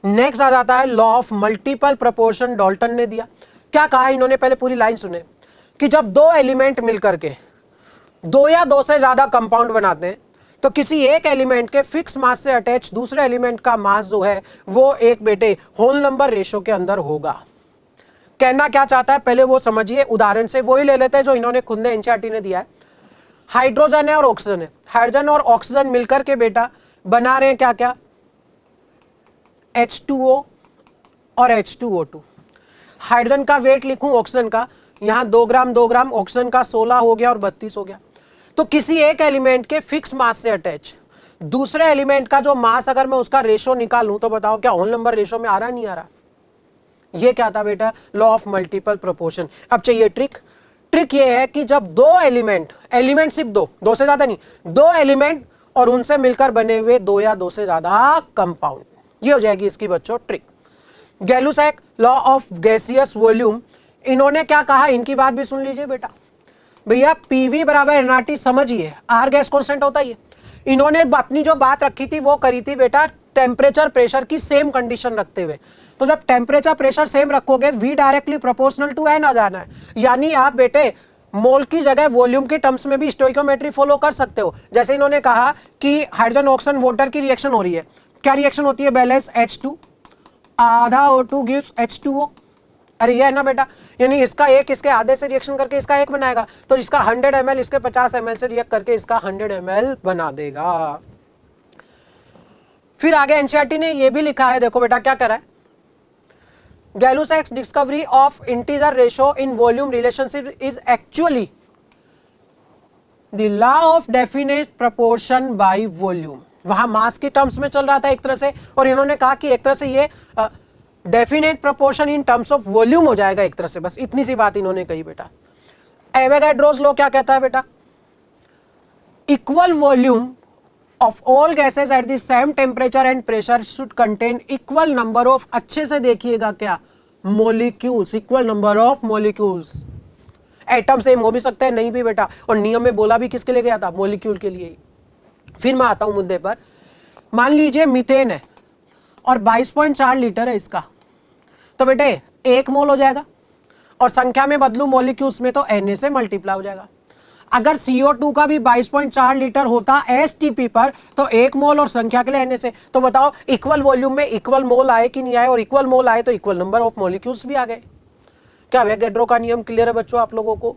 नेक्स्ट आ जाता है law of multiple proportion, Dalton ने दिया। क्या कहा इन्होंने, पहले पूरी लाइन सुने कि जब दो एलिमेंट मिलकर के दो या दो से ज्यादा कंपाउंड बनाते हैं तो किसी एक एलिमेंट के फिक्स मास से अटैच दूसरे एलिमेंट का मास जो है वो एक बेटे होल नंबर रेशो के अंदर होगा। कहना क्या चाहता है पहले वो समझिए, उदाहरण से वही ले लेते हैं जो इन्होंने खुद ने एनसीईआरटी ने दिया है। हाइड्रोजन है और ऑक्सीजन है, हाइड्रोजन और ऑक्सीजन मिलकर के बेटा बना रहे हैं क्या क्या, H2O और H2O2। हाइड्रोजन का वेट लिखूं ऑक्सीजन का, यहां 2 ग्राम 2 ग्राम, ऑक्सीजन का 16 हो गया और 32 हो गया। तो किसी एक एलिमेंट के फिक्स मास से अटैच दूसरे एलिमेंट का जो मास अगर मैं उसका रेशो निकालूं तो बताओ क्या होल नंबर रेशो में आ रहा नहीं आ रहा। ये क्या था बेटा, लॉ ऑफ मल्टीपल प्रोपोर्शन। अब चाहिए ट्रिक। ट्रिक ये है कि जब दो एलिमेंट सिर्फ दो से ज्यादा नहीं, दो एलिमेंट और उनसे मिलकर बने हुए दो या दो से ज्यादा कंपाउंड, ये हो जाएगी इसकी बच्चों trick. Gay Lussac law of gaseous volume, इन्होंने क्या कहा इनकी बात भी सुन लीजिए बेटा। भैया पीवी बराबर एनआरटी समझिए, आर गैस कांस्टेंट होता है। इन्होंने अपनी जो बात रखी थी वो करी थी बेटा टेम्परेचर प्रेशर की सेम कंडीशन रखते हुए। तो जब टेम्परेचर प्रेशर सेम रखोगे V directly proportional to n आ जाना है, यानी आप बेटे मोल की जगह वॉल्यूम के टर्म्स में भी स्टोइकोमेट्री फॉलो कर सकते हो। जैसे इन्होंने कहा कि हाइड्रोजन ऑक्सीजन वाटर की रिएक्शन हो रही है, क्या रिएक्शन होती है, बैलेंस H2 आधा O2 गिव्स H2O। अरे ये है ना बेटा, यानी इसका एक इसके आधे से रिएक्शन करके इसका एक बनाएगा, तो इसका 100 ml इसके 50 ml से रिएक्ट करके इसका 100 ml बना देगा। फिर आगे एनसीईआरटी ने ये भी लिखा है, देखो बेटा क्या करा है, Gay Lussac's discovery of integer ratio in volume relationship is actually the law of definite proportion by volume. वहां मास की टर्म्स में चल रहा था एक तरह से, और इन्होंने कहा कि एक तरह से ये definite proportion in terms of volume हो जाएगा एक तरह से। बस इतनी सी बात इन्होंने कही बेटा। एवोगाड्रोस लॉ क्या कहता है बेटा, equal volume of all gases at the same temperature and pressure should contain equal number of, अच्छे से देखिएगा क्या, molecules, equal number of molecules। Atom same हो भी सकते हैं नहीं भी बेटा, और नियम में बोला भी किसके लिए गया था, मोलिक्यूल के लिए ही। फिर मैं आता हूं मुद्दे पर। मान लीजिए मीथेन है और 22.4 लीटर है इसका, तो बेटे 1 मोल हो जाएगा, और संख्या में बदलू मॉलिक्यूल्स में तो Na से मल्टीप्लाई हो जाएगा। अगर CO2 का भी 22.4 लीटर होता STP पर तो 1 मोल और संख्या के लिए Na से, तो बताओ इक्वल वॉल्यूम में इक्वल मोल आए कि नहीं आए, और इक्वल मोल आए तो इक्वल नंबर ऑफ मॉलिक्यूल्स भी आ गए। क्या एवोगाड्रो का नियम क्लियर है बच्चों आप लोगों को।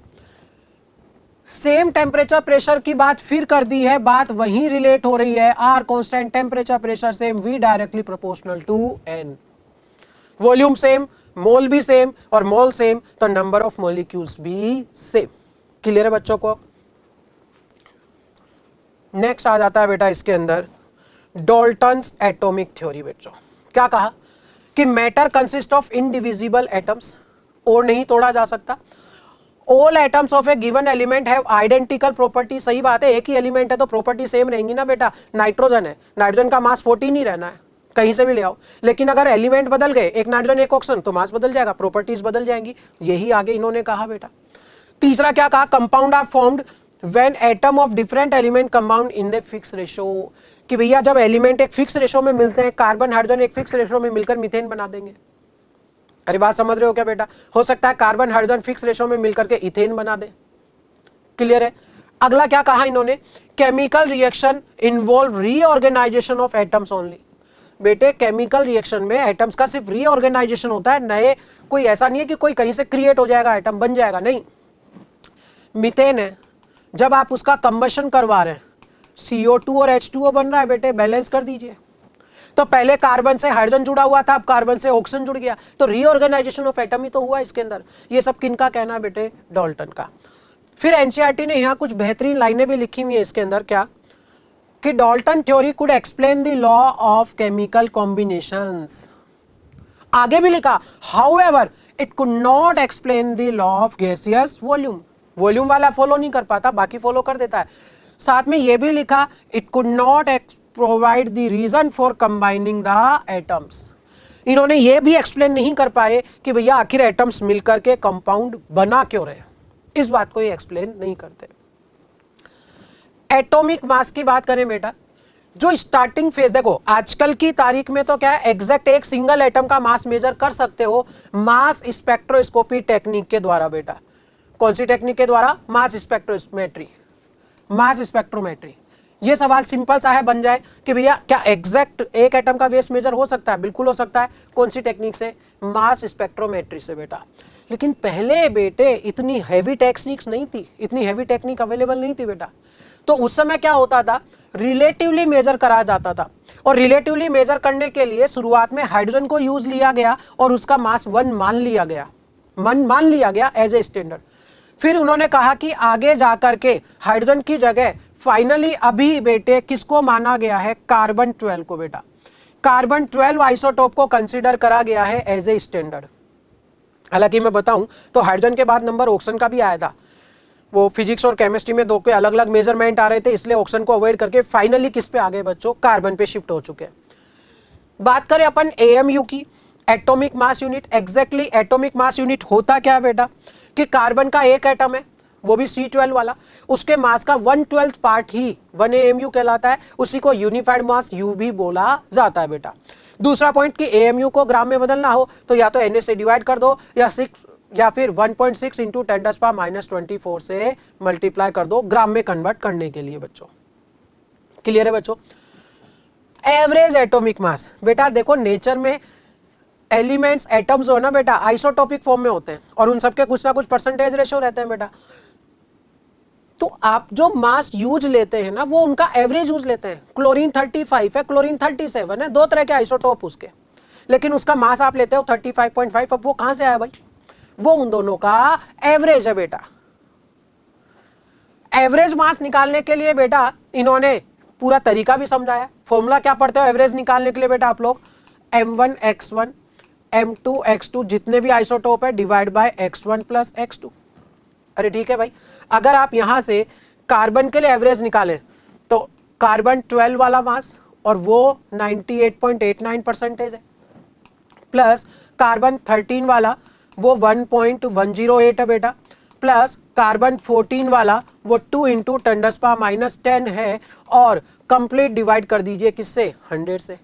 सेम टेम्परेचर प्रेशर की बात फिर कर दी है, बात वहीं रिलेट हो रही है, R constant, temperature pressure same, V directly proportional to n. Volume same, mole भी सेम, और मोल सेम तो नंबर ऑफ मॉलिक्यूल्स भी सेम। क्लियर है बच्चों को। नेक्स्ट आ जाता है बेटा इसके अंदर डाल्टन्स एटॉमिक थ्योरी। बच्चों क्या कहा कि matter consist of indivisible atoms, और नहीं तोड़ा जा सकता। All atoms of A given element have identical property. सही बात है, एक ही एलिमेंट है तो प्रॉपर्टी सेम रहेंगी ना बेटा। नाइट्रोजन है, नाइट्रोजन का मास 14 ही रहना है, कहीं से भी ले आओ। लेकिन अगर एलिमेंट बदल गए, एक नाइट्रोजन एक ऑक्सीजन, तो मास बदल जाएगा, प्रॉपर्टीज बदल जाएंगी। यही आगे इन्होंने कहा बेटा। तीसरा क्या कहा, compound are formed when atom of different element compound in the fix ratio. कि भैया जब एलिमेंट एक फिक्स रेशो में मिलते हैं, कार्बन हाइड्रोजन एक फिक्स रेशो में मिलकर मीथेन बना देंगे। अरे बात समझ रहे हो क्या बेटा, हो सकता है कार्बन हाइड्रोजन फिक्स रेशो में मिलकर के इथेन बना दे। क्लियर है। अगला क्या कहा इन्होंने, chemical reaction involve reorganisation of atoms only. बेटे केमिकल रिएक्शन में एटम्स का सिर्फ रीऑर्गेनाइजेशन होता है, नए कोई ऐसा नहीं है कि कोई कहीं से क्रिएट हो जाएगा एटम बन जाएगा, नहीं। मीथेन है, जब आप उसका कंबशन करवा रहे हैं, CO2 और H2O बन रहा है बेटे, बैलेंस कर दीजिए। तो पहले कार्बन से हाइड्रोजन जुड़ा हुआ था, अब कार्बन से ऑक्सीजन जुड़ गया, तो रीऑर्गेनाइजेशन ऑफ एटम ही तो हुआ इसके अंदर। ये सब किनका कहना है बेटे, डाल्टन का। फिर एनसीईआरटी ने यहाँ कुछ बेहतरीन लाइनें भी लिखी हुई है इसके अंदर, क्या कि Dalton theory could explain the law of chemical combinations. आगे भी लिखा, however it could not explain the law of gaseous volume. Volume वाला फॉलो नहीं कर पाता, बाकी फॉलो कर देता है। साथ में ये भी लिखा, it could not provide the reason for combining the atoms. इन्होंने ये भी एक्सप्लेन नहीं कर पाए कि भैया आखिर एटम्स मिलकर के कंपाउंड बना क्यों रहे, इस बात को ये एक्सप्लेन नहीं करते। एटॉमिक मास की बात करें बेटा, जो स्टार्टिंग फेज, देखो आजकल की तारीख में तो क्या है, एग्जैक्ट एक सिंगल एटम का मास मेजर कर सकते हो मास स्पेक्ट्रोस्कोपी टेक्निक के द्वारा। बेटा कौन सी टेक्निक के द्वारा? Mass spectrometry, mass spectrometry. ये सवाल सिंपल सा है, बन जाए कि भैया क्या एग्जैक्ट एक एटम का वेट मेजर हो सकता है? बिल्कुल हो सकता है। कौन सी टेक्निक से? मास स्पेक्ट्रोमेट्री से बेटा। लेकिन पहले बेटे इतनी हैवी टेक्निक्स नहीं थी, इतनी हैवी टेक्निक अवेलेबल नहीं थी बेटा। तो उस समय क्या होता था, रिलेटिवली मेजर करा जाता था, और रिलेटिवली मेजर करने के लिए शुरुआत में हाइड्रोजन को यूज लिया गया और उसका मास 1 मान लिया गया एज ए स्टैंडर्ड। फिर उन्होंने कहा कि आगे जाकर के हाइड्रोजन की जगह फाइनली अभी बेटे किसको माना गया है? कार्बन 12 को बेटा। कार्बन 12 आइसोटोप को कंसीडर करा गया है एज ए स्टैंडर्ड। हालांकि मैं बताऊं तो हाइड्रोजन के बाद नंबर ऑक्सीजन का भी आया था, वो फिजिक्स और केमिस्ट्री में दो के अलग अलग मेजरमेंट आ रहे थे, इसलिए ऑक्सीजन को अवॉइड करके फाइनली किस पे आ गए बच्चों? कार्बन पे शिफ्ट हो चुके हैं। बात करें अपन एएमयू की, atomic mass unit. Exactly atomic mass unit होता क्या है बेटा कि कार्बन का एक एटम है, वो भी C12 वाला, उसके मास का 1/12 पार्ट ही 1 AMU कहलाता है, उसी को यूनिफाइड मास यू भी बोला जाता है बेटा। दूसरा पॉइंट कि AMU को ग्राम में बदलना हो तो या तो Na से डिवाइड कर दो या फिर 1.6 इंटू 10⁻⁻24 से मल्टीप्लाई कर दो ग्राम में कन्वर्ट करने के लिए बच्चों। क्लियर है बच्चों? एवरेज एटॉमिक मास बेटा देखो, नेचर में एलिमेंट्स एटम्स हो ना बेटा आइसोटोपिक फॉर्म में होते हैं और उन सबके कुछ ना कुछ परसेंटेज रेशियो रहते हैं बेटा। तो आप जो मास यूज लेते हैं ना वो उनका एवरेज यूज लेते हैं। क्लोरीन 35 है, क्लोरीन 37 है, दो तरह के आइसोटोप उसके, लेकिन उसका मास आप लेते हो 35.5। अब वो कहां से आया भाई? वो उन दोनों का एवरेज है बेटा। एवरेज मास निकालने के लिए बेटा इन्होंने पूरा तरीका भी समझाया। फॉर्मूला क्या पढ़ते हो एवरेज निकालने के लिए बेटा आप लोग? M1x1 M2x2 जितने भी आइसोटोप है divide by x1 plus x2। अरे ठीक है भाई, अगर आप यहां से कार्बन के लिए एवरेज निकालें तो कार्बन 12 वाला मास और वो 98.89% है, प्लस कार्बन 13 वाला वो 1.108 है बेटा, प्लस कार्बन 14 वाला वो 2 इंटू 10⁻⁻10 है, और कंप्लीट डिवाइड कर दीजिए किससे? 100 से।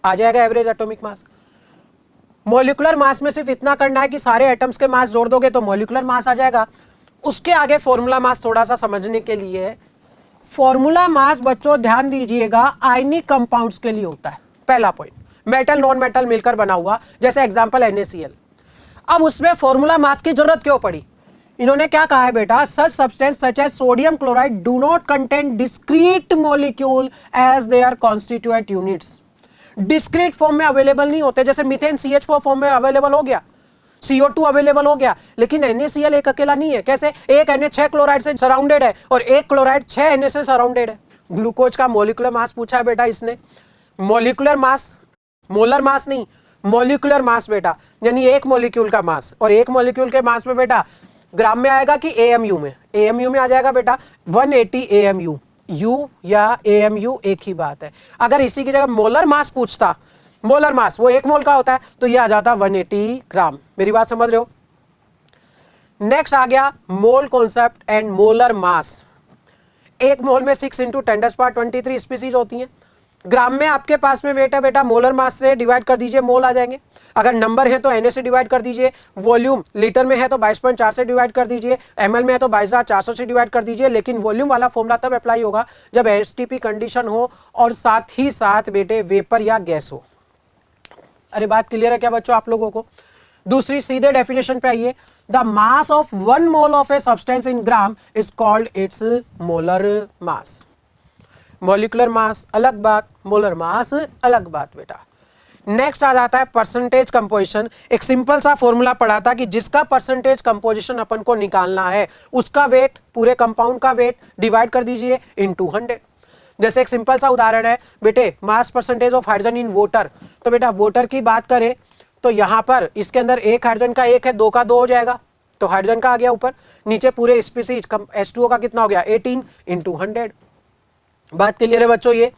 आ जाएगा average atomic mass. Molecular mass में सिर्फ इतना करना है कि सारे एटम्स के मास जोड़ दोगे तो मॉलिक्यूलर मास आ जाएगा। उसके आगे फॉर्मूला मास थोड़ा सा समझने के लिए, फॉर्मूला मास बच्चों ध्यान दीजिएगा आयनिक कंपाउंड्स के लिए होता है। पहला पॉइंट, मेटल नॉन मेटल मिलकर बना हुआ, जैसे एग्जांपल NaCl। अब उसमें फॉर्मूला मास की जरूरत क्यों पड़ी? इन्होंने क्या कहा है बेटा? Such substance such as sodium chloride do not contain discrete molecule as they are constituent units. Discrete form में अवेलेबल नहीं होते, जैसे मीथेन CH4 फॉर्म में अवेलेबल हो गया, CO2 अवेलेबल हो गया, लेकिन NaCl एक अकेला नहीं है। कैसे? एक Na 6 क्लोराइड से सराउंडेड है और एक क्लोराइड 6 Na से सराउंडेड है। ग्लूकोज का मॉलिक्यूलर मास पूछा है बेटा इसने। मॉलिक्यूलर मास, मोलर मास नहीं, मॉलिक्यूलर मास बेटा, यानी एक मॉलिक्यूल का मास, और एक मॉलिक्यूल के मास में बेटा ग्राम में आएगा कि AMU में? AMU में आ जाएगा बेटा 180 AMU। U या AMU एक ही बात है। अगर इसी की जगह मोलर मास पूछता, मोलर मास वो 1 मोल का होता है, तो ये आ जाता 180 ग्राम। मेरी बात समझ रहे हो? नेक्स्ट आ गया mole concept and molar mass. 1 मोल में 6 इंटू 10⁻23 स्पीसीज होती हैं। ग्राम में आपके पास में वेट है बेटा, मोलर मास से डिवाइड कर दीजिए, मोल आ जाएंगे। अगर नंबर है तो Na से डिवाइड कर दीजिए, वॉल्यूम लीटर में है तो 22.4 से डिवाइड कर दीजिए, ml में है तो 22,400 से डिवाइड कर दीजिए। लेकिन वॉल्यूम वाला फॉर्मूला तब अप्लाई होगा जब STP कंडीशन हो और साथ ही साथ बेटे वेपर या गैस हो। अरे बात क्लियर है क्या बच्चों आप लोगों को? दूसरी सीधे डेफिनेशन पे आइए। The mass of 1 mole of a substance in gram is called its molar mass. Molecular mass अलग बात, मोलर मास अलग बात बेटा। नेक्स्ट आ जाता है परसेंटेज कंपोजिशन। एक सिंपल सा फॉर्मूला पढ़ा था कि जिसका परसेंटेज कंपोजिशन अपन को निकालना है उसका वेट, पूरे कंपाउंड का वेट डिवाइड कर दीजिए इनटू 100। जैसे एक सिंपल सा उदाहरण है बेटे, मास percentage of hydrogen in water. तो बेटा वाटर की बात करें तो यहां पर इसके अंदर एक हाइड्रोजन का 1 है, 2 का 2 हो जाएगा, तो हाइड्रोजन का आ गया ऊपर, नीचे पूरे स्पीसीज H2O का कितना हो गया 18 × 100। बात क्लियर है बच्चों ये।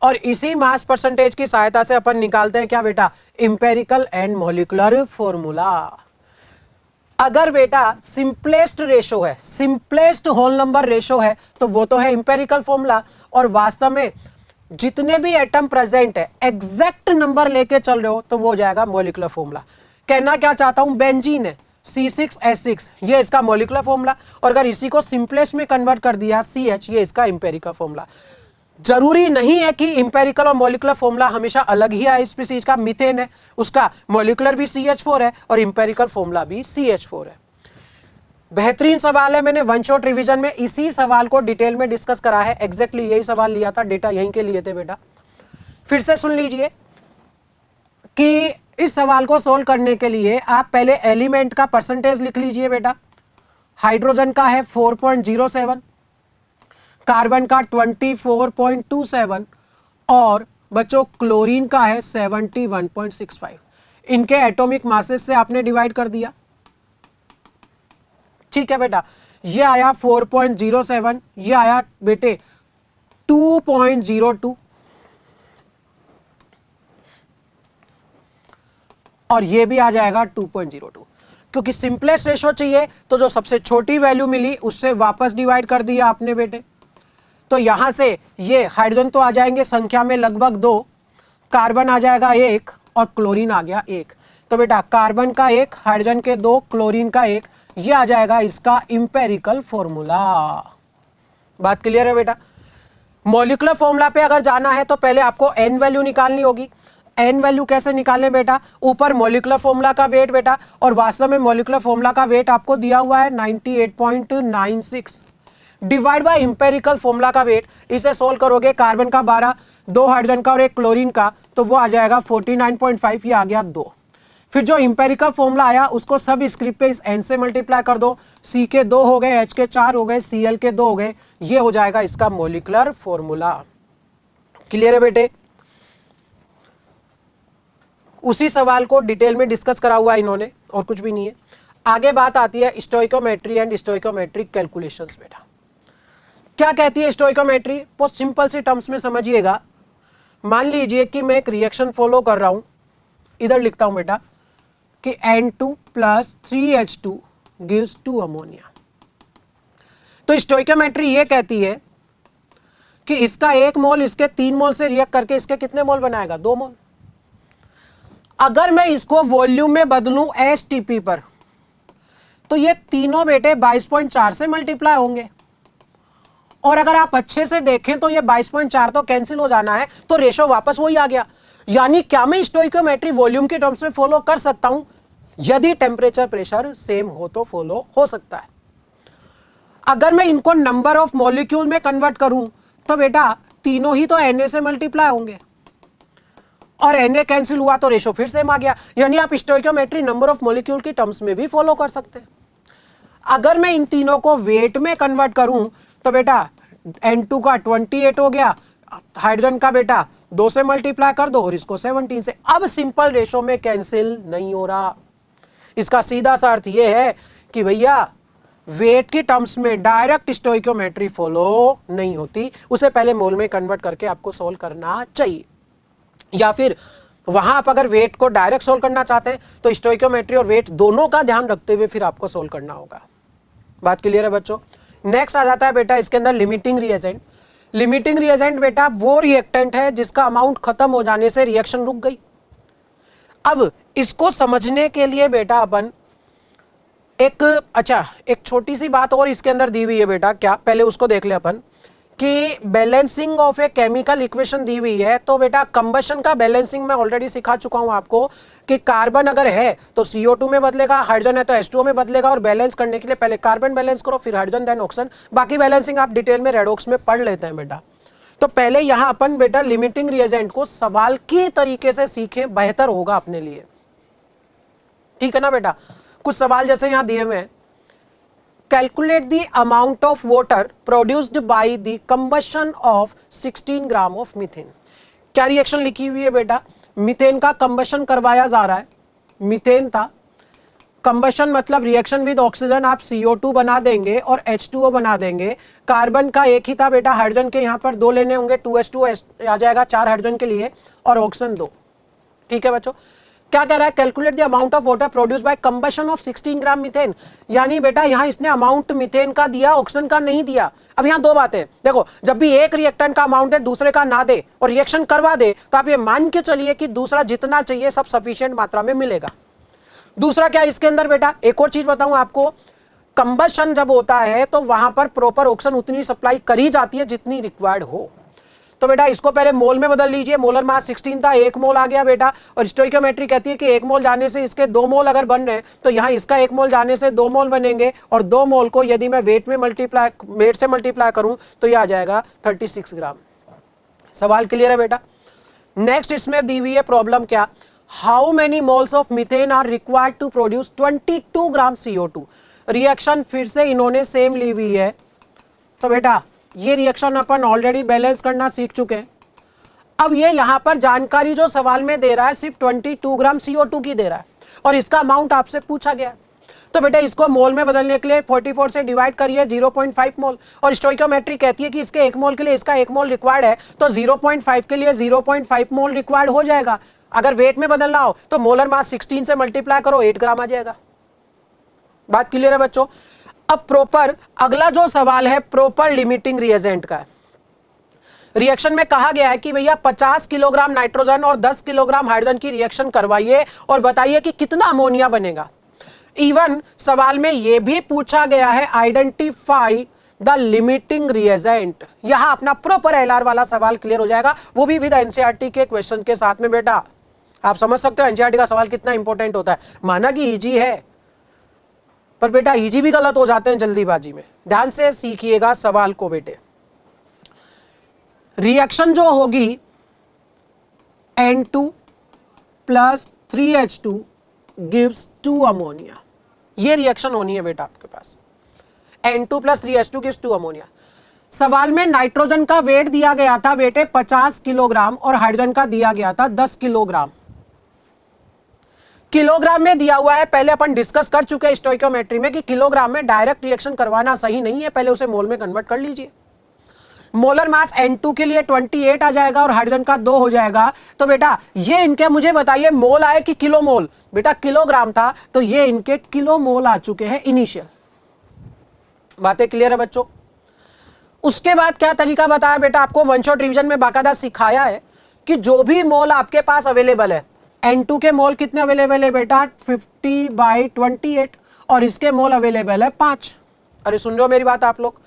और इसी मास परसेंटेज की सहायता से अपन निकालते हैं क्या बेटा, इंपेरिकल एंड मॉलिक्यूलर फॉर्मूला। अगर बेटा सिंपलेस्ट रेशो है, सिंपलेस्ट होल नंबर रेशो है, तो वो तो है इंपेरिकल फॉर्मूला। और वास्तव में जितने भी एटम प्रेजेंट है एग्जैक्ट नंबर लेके चल रहे हो तो वो हो जाएगा मॉलिक्यूलर फॉर्मूला। कहना क्या चाहता हूं, बेंजीन है C6H6, ये इसका मॉलिक्यूलर फॉर्मूला। और अगर इसी को सिंपलेस्ट में कन्वर्ट कर दिया CH, ये इसका इंपेरिकल फॉर्मूला। जरूरी नहीं है कि इंपेरिकल और मॉलिक्यूलर फॉर्मूला हमेशा अलग ही आए। स्पीसीज का मीथेन है, उसका मॉलिक्यूलर भी CH4 है और इंपेरिकल फॉर्मूला भी CH4 है। बेहतरीन सवाल है, मैंने वन शॉट रिवीजन में इसी सवाल को डिटेल में डिस्कस करा है। एग्जैक्टली यही सवाल लिया था, डेटा यहीं के लिए थे बेटा। फिर से सुन लीजिए कि इस सवाल को सोल्व करने के लिए आप पहले एलिमेंट का परसेंटेज लिख लीजिए बेटा। हाइड्रोजन का है 4.07, कार्बन का 24.27 और बच्चों क्लोरीन का है 71.65। इनके एटॉमिक मासेस से आपने डिवाइड कर दिया, ठीक है बेटा। ये आया 4.07, ये आया बेटे 2.02 और ये भी आ जाएगा 2.02। क्योंकि सिंपलेस्ट रेशो चाहिए तो जो सबसे छोटी वैल्यू मिली उससे वापस डिवाइड कर दिया आपने बेटे। तो यहां से ये हाइड्रोजन तो आ जाएंगे संख्या में लगभग 2, कार्बन आ जाएगा 1 और क्लोरीन आ गया 1। तो बेटा कार्बन का 1, हाइड्रोजन के 2, क्लोरीन का 1, ये आ जाएगा इसका इंपेरिकल फॉर्मूला। बात क्लियर है बेटा। मॉलिक्यूलर फॉर्मूला पे अगर जाना है तो पहले आपको एन वैल्यू निकालनी होगी। एन वैल्यू कैसे निकालें बेटा, ऊपर मॉलिक्यूलर फॉर्मूला का वेट बेटा, और वास्तव में मॉलिक्यूलर फॉर्मूला का वेट आपको दिया हुआ है 98.96 डिवाइड बाय इंपेरिकल फॉर्मूला का वेट। इसे सोल्व करोगे, कार्बन का 12, 2 हाइड्रोजन का और 1 क्लोरीन का, तो वो आ जाएगा 49.5, ये आ गया 2। फिर जो इंपेरिकल फॉर्मूला आया उसको सब स्क्रिप्ट पे इस n से मल्टीप्लाई कर दो। C के 2 हो गए, H के 4 हो गए, Cl के 2 हो गए, ये हो जाएगा इसका मॉलिक्यूलर फॉर्मूला। क्लियर है बेटे। उसी सवाल को डिटेल में डिस्कस करा हुआ है इन्होंने, और कुछ भी नहीं है। आगे बात आती है स्टोइकोमेट्री एंड स्टोइकोमेट्रिक कैलकुलेशंस बेटा। क्या कहती है स्टोइकोमेट्री, बहुत सिंपल सी टर्म्स में समझिएगा। मान लीजिए कि मैं एक रिएक्शन फॉलो कर रहा हूं, इधर लिखता हूं बेटा कि N2 + 3H2 gives 2 अमोनिया। तो स्टोइकोमेट्री ये कहती है कि इसका 1 मोल इसके 3 मोल से रिएक्ट करके इसके कितने मोल बनाएगा, 2 मोल। अगर मैं इसको वॉल्यूम में बदलूं STP पर, तो ये तीनों बेटे 22.4 से मल्टीप्लाई होंगे। और अगर आप अच्छे से देखें तो ये 22.4 तो कैंसिल हो जाना है, तो रेशो वापस वही आ गया। यानी क्या मैं स्टोइकोमेट्री वॉल्यूम के टर्म्स में फॉलो कर सकता हूं? यदि टेम्परेचर प्रेशर सेम हो तो फॉलो हो सकता है। अगर मैं इनको नंबर ऑफ मॉलिक्यूल में कन्वर्ट करूं तो बेटा तीनों ही तो Na से मल्टीप्लाई होंगे, और Na कैंसिल हुआ तो रेशो फिर सेम आ गया। यानी आप स्टोइकोमेट्री नंबर ऑफ मॉलिक्यूल की टर्म्स में भी फॉलो कर सकते हैं। अगर मैं इन तीनों को वेट में कन्वर्ट करूं तो बेटा N2 का 28 हो गया, हाइड्रोजन का बेटा 2 से मल्टीप्लाई कर दो और इसको 17 से। अब सिंपल रेशो में कैंसिल नहीं हो रहा। इसका सीधा सा अर्थ यह है कि भैया वेट की टर्म्स में डायरेक्ट स्टोइकोमेट्री फॉलो नहीं होती, उसे पहले मोल में कन्वर्ट करके आपको सोल्व करना चाहिए। या फिर वहां आप अगर वेट को डायरेक्ट सोल्व करना चाहते हैं तो स्टोइकोमेट्री और वेट दोनों का ध्यान रखते हुए फिर आपको सोल्व करना होगा। बात क्लियर है बच्चों। नेक्स्ट आ जाता है बेटा इसके अंदर लिमिटिंग रिएजेंट। लिमिटिंग रिएजेंट बेटा वो रिएक्टेंट है जिसका अमाउंट खत्म हो जाने से रिएक्शन रुक गई। अब इसको समझने के लिए बेटा अपन एक छोटी सी बात और इसके अंदर दी हुई है बेटा। क्या, पहले उसको देख ले अपन कि balancing of a chemical equation दी हुई है। तो बेटा कंबशन का बैलेंसिंग मैं ऑलरेडी सिखा चुका हूं आपको कि कार्बन अगर है तो CO2 में बदलेगा, हाइड्रोजन है तो H2O में बदलेगा। और बैलेंस करने के लिए पहले कार्बन बैलेंस करो, फिर हाइड्रोजन, देन ऑक्सीजन। बाकी बैलेंसिंग आप डिटेल में रेडॉक्स में पढ़ लेते हैं बेटा। तो पहले यहां अपन बेटा लिमिटिंग रिएजेंट को सवाल की तरीके से सीखें, बेहतर होगा अपने लिए। ठीक है ना बेटा। कुछ सवाल जैसे यहां दिए हुए हैं, calculate the amount of water produced by the combustion of 16 gram of methane। क्या रिएक्शन लिखी हुई है बेटा, मीथेन का कंबशन करवाया जा रहा है। मीथेन था, कंबशन मतलब रिएक्शन विद ऑक्सीजन, आप CO2 बना देंगे और H2O बना देंगे। कार्बन का एक ही था बेटा, हाइड्रोजन के यहाँ पर 2 लेने होंगे, 2H2O आ जाएगा 4 हाइड्रोजन के लिए और ऑक्सीजन 2। ठीक है बच्चों, क्या कह रहा है, calculate the amount of water produce by combustion of 16 gram methane. यानी बेटा यहाँ इसने अमाउंट मीथेन का दिया, ऑक्सीजन का नहीं दिया। अब यहाँ दो बातें देखो, जब भी एक रिएक्टेंट का अमाउंट दे दूसरे का ना दे और रिएक्शन करवा दे तो आप ये मान के चलिए कि दूसरा जितना चाहिए सब सफिशिएंट मात्रा में मिलेगा। दूसरा क्या इसके अंदर बेटा, एक और चीज बताऊं आपको, कंबशन जब होता है तो वहां पर प्रॉपर ऑक्सीजन उतनी सप्लाई करी जाती है जितनी रिक्वायर्ड हो। तो बेटा इसको पहले मोल में बदल लीजिए, मोलर मास 16 था, 1 मोल आ गया बेटा। और स्टोइकियोमेट्री कहती है कि 1 मोल जाने से इसके 2 मोल अगर बन रहे हैं तो यहाँ इसका 1 मोल जाने से 2 मोल बनेंगे, और 2 मोल को यदि मैं वेट से मल्टीप्लाई करूं तो यह आ जाएगा 36 ग्राम। सवाल क्लियर है बेटा। नेक्स्ट इसमें दी हुई है प्रॉब्लम क्या, how many moles of methane are required to produce 22 gram CO2। Reaction फिर से इन्होंने सेम ली हुई है। तो बेटा ये रिएक्शन अपन ऑलरेडी बैलेंस करना सीख चुके हैं। अब ये यहां पर जानकारी जो सवाल में दे रहा है सिर्फ 22 ग्राम CO2 की दे रहा है और इसका अमाउंट आपसे पूछा गया। तो बेटा इसको मोल में बदलने के लिए 44 से डिवाइड करिए, 0.5 मोल। और स्टोइकियोमेट्री कहती है कि इसके 1 मोल के लिए इसका 1 मोल रिक्वायर्ड है, तो 0.5 के लिए 0.5 मोल रिक्वायर्ड हो जाएगा। अगर वेट में बदलना हो तो मोलर मास 16 से मल्टीप्लाई करो, 8 ग्राम आ जाएगा। बात क्लियर है बच्चों। अब प्रॉपर अगला जो सवाल है प्रॉपर लिमिटिंग रिएजेंट का है। रिएक्शन में कहा गया है कि भैया 50 किलोग्राम नाइट्रोजन और 10 किलोग्राम हाइड्रोजन की रिएक्शन करवाइए और बताइए कि कितना अमोनिया बनेगा। इवन सवाल में यह भी पूछा गया है आइडेंटिफाई द लिमिटिंग रिएजेंट। यहां अपना प्रॉपर LR वाला सवाल क्लियर हो जाएगा, वो भी विद NCERT के क्वेश्चन के साथ में। बेटा आप समझ सकते हो NCERT का सवाल कितना इंपॉर्टेंट होता है। माना कि इजी है पर बेटा इजी भी गलत हो जाते हैं जल्दीबाजी में। ध्यान से सीखिएगा सवाल को बेटे। रिएक्शन जो होगी N2 plus 3H2 gives 2 ammonia, ये रिएक्शन होनी है बेटा आपके पास। N2 plus 3H2 gives 2 ammonia. सवाल में नाइट्रोजन का वेट दिया गया था बेटे 50 किलोग्राम और हाइड्रोजन का दिया गया था 10 किलोग्राम। किलोग्राम में दिया हुआ है, पहले अपन डिस्कस कर चुके हैं स्टोइकियोमेट्री में कि किलोग्राम में डायरेक्ट रिएक्शन करवाना सही नहीं है, पहले उसे मोल में कन्वर्ट कर लीजिए। मोलर मास N2 के लिए 28 आ जाएगा और हाइड्रोजन का 2 हो जाएगा। तो बेटा ये इनके मुझे बताइए मोल आए कि किलो मोल। बेटा किलोग्राम था तो ये इनके किलो मोल आ चुके हैं इनिशियल। बातें क्लियर है बच्चों। उसके बाद क्या तरीका बताया बेटा आपको, वन शॉट रिवीजन में बाकायदा सिखाया है कि जो भी मोल आपके पास अवेलेबल है, N2 के मोल कितने अवेलेबल है बेटा 50/28 और इसके मोल अवेलेबल है 5। अरे सुन रहे हो मेरी बात आप लोग।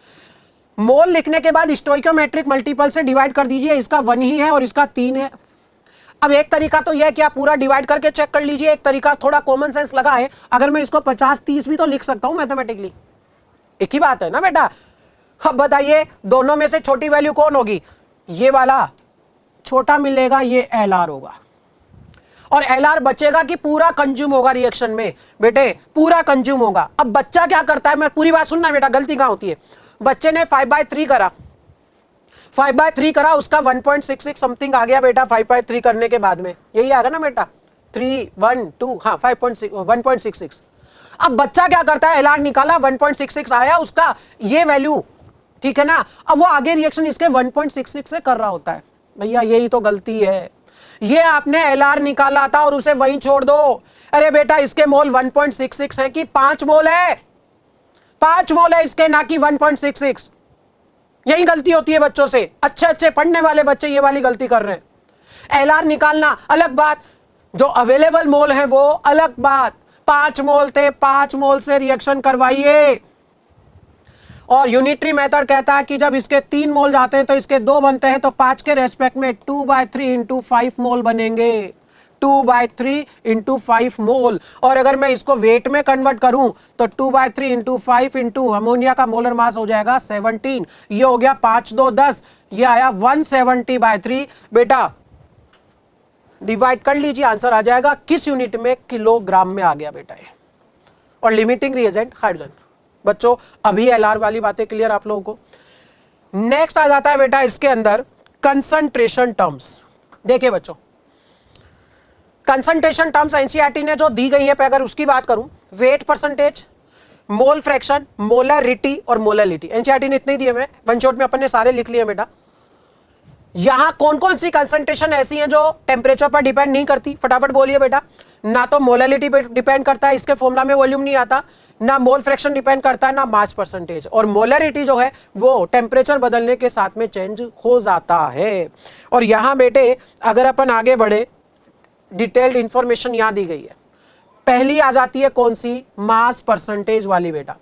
मोल लिखने के बाद स्टोइकियोमेट्रिक मल्टीपल से डिवाइड कर दीजिए, इसका 1 ही है और इसका 3 है। अब एक तरीका तो यह है कि आप पूरा डिवाइड करके चेक कर लीजिए, एक तरीका थोड़ा कॉमन सेंस लगा है, अगर मैं इसको 50-30 भी तो लिख सकता हूं मैथमेटिकली, एक ही बात है ना बेटा। अब बताइए दोनों में से छोटी वैल्यू कौन होगी, ये वाला छोटा मिलेगा, ये LR होगा और LR बचेगा कि पूरा कंज्यूम होगा रिएक्शन में बेटे, पूरा कंज्यूम होगा। अब बच्चा क्या करता है, मैं पूरी बात सुनना बेटा, गलती कहां होती है। बच्चे ने 5/3 करा, 5/3 करा, उसका 1.66 समथिंग आ गया बेटा 5/3 करने के बाद में, यही आएगा ना बेटा 3 1 2 हाँ 1.66। अब बच्चा क्या करता है, LR निकाला 1.66 आया उसका, ये वैल्यू ठीक है ना। अब वो आगे रिएक्शन इसके 1.66 से कर रहा होता है। भैया यही तो गलती है, ये आपने LR निकाला था और उसे वहीं छोड़ दो। अरे बेटा इसके मोल 1.66 है कि 5 मोल है, 5 मोल है इसके, ना कि 1.66। यही गलती होती है बच्चों से, अच्छे अच्छे पढ़ने वाले बच्चे ये वाली गलती कर रहे हैं। LR निकालना अलग बात, जो अवेलेबल मोल है वो अलग बात। 5 मोल थे, 5 मोल से रिएक्शन करवाइए। और यूनिटरी मेथड कहता है कि जब इसके 3 मोल जाते हैं तो इसके 2 बनते हैं, तो 5 के रेस्पेक्ट में 2/3 इंटू 5 मोल बनेंगे, 2/3 इंटू 5 मोल। और अगर मैं इसको वेट में कन्वर्ट करूं तो 2/3 इंटू 5 इंटू अमोनिया का मोलर मास हो जाएगा 17। ये हो गया 5 2 10, ये आया 170/3। बेटा डिवाइड कर लीजिए, आंसर आ जाएगा किस यूनिट में, किलोग्राम में आ गया बेटा ये। और लिमिटिंग रिएजेंट हाइड्रोजन। बच्चों अभी LR वाली बातें क्लियर आप लोगों को। नेक्स्ट आ जाता है बेटा इसके अंदर कंसंट्रेशन टर्म्स। देखिए बच्चों कंसंट्रेशन टर्म्स NCERT ने जो दी गई है, अगर उसकी बात करूं, wait percentage, mole fraction, molarity और मोलैलिटी। एनसीईआरटी ने इतने दिए हुए, वन शॉट में अपन ने सारे लिख लिए बेटा। यहां कौन कौन सी कंसंट्रेशन ऐसी हैं जो टेम्परेचर पर डिपेंड नहीं करती, फटाफट बोलिए बेटा। ना तो मोलैलिटी पे डिपेंड करता है, इसके फॉर्मूला में वॉल्यूम नहीं आता, ना मोल फ्रैक्शन डिपेंड करता है, ना मास परसेंटेज, और मोलरिटी जो है वो टेम्परेचर बदलने के साथ में चेंज हो जाता है। और यहां बेटे अगर अपन आगे बढ़े, डिटेल्ड इंफॉर्मेशन यहां दी गई है। पहली आ जाती है कौन सी, मास परसेंटेज वाली बेटा।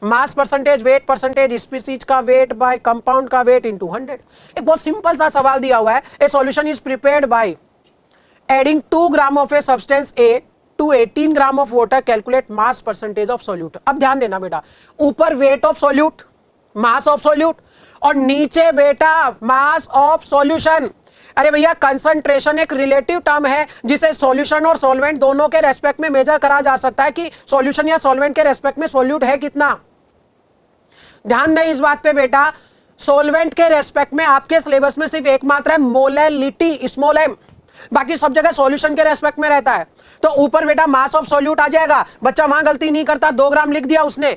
Mass percentage, weight percentage, species का वेट बाय कंपाउंड का वेट इनटू 100। एक बहुत सिंपल सा सवाल दिया हुआ है, a solution is prepared by adding 2 gram of a substance A to 18 gram of water, calculate mass percentage of solute. अब ध्यान देना बेटा, ऊपर weight of solute, mass of solute, और नीचे बेटा मास ऑफ सॉल्यूशन। अरे भैया कंसंट्रेशन एक रिलेटिव टर्म है जिसे सॉल्यूशन और सॉल्वेंट दोनों के रेस्पेक्ट में मेजर करा जा सकता है कि सॉल्यूशन या सॉल्वेंट के रेस्पेक्ट में सॉल्यूट है कितना। ध्यान दें इस बात पे बेटा, सॉल्वेंट के रेस्पेक्ट में आपके सिलेबस में सिर्फ एक मात्रा है मोलैलिटी, स्मॉल एम, बाकी सब जगह सॉल्यूशन के रेस्पेक्ट में रहता है। तो ऊपर बेटा मास ऑफ सॉल्यूट आ जाएगा, बच्चा वहां गलती नहीं करता, 2 ग्राम लिख दिया उसने।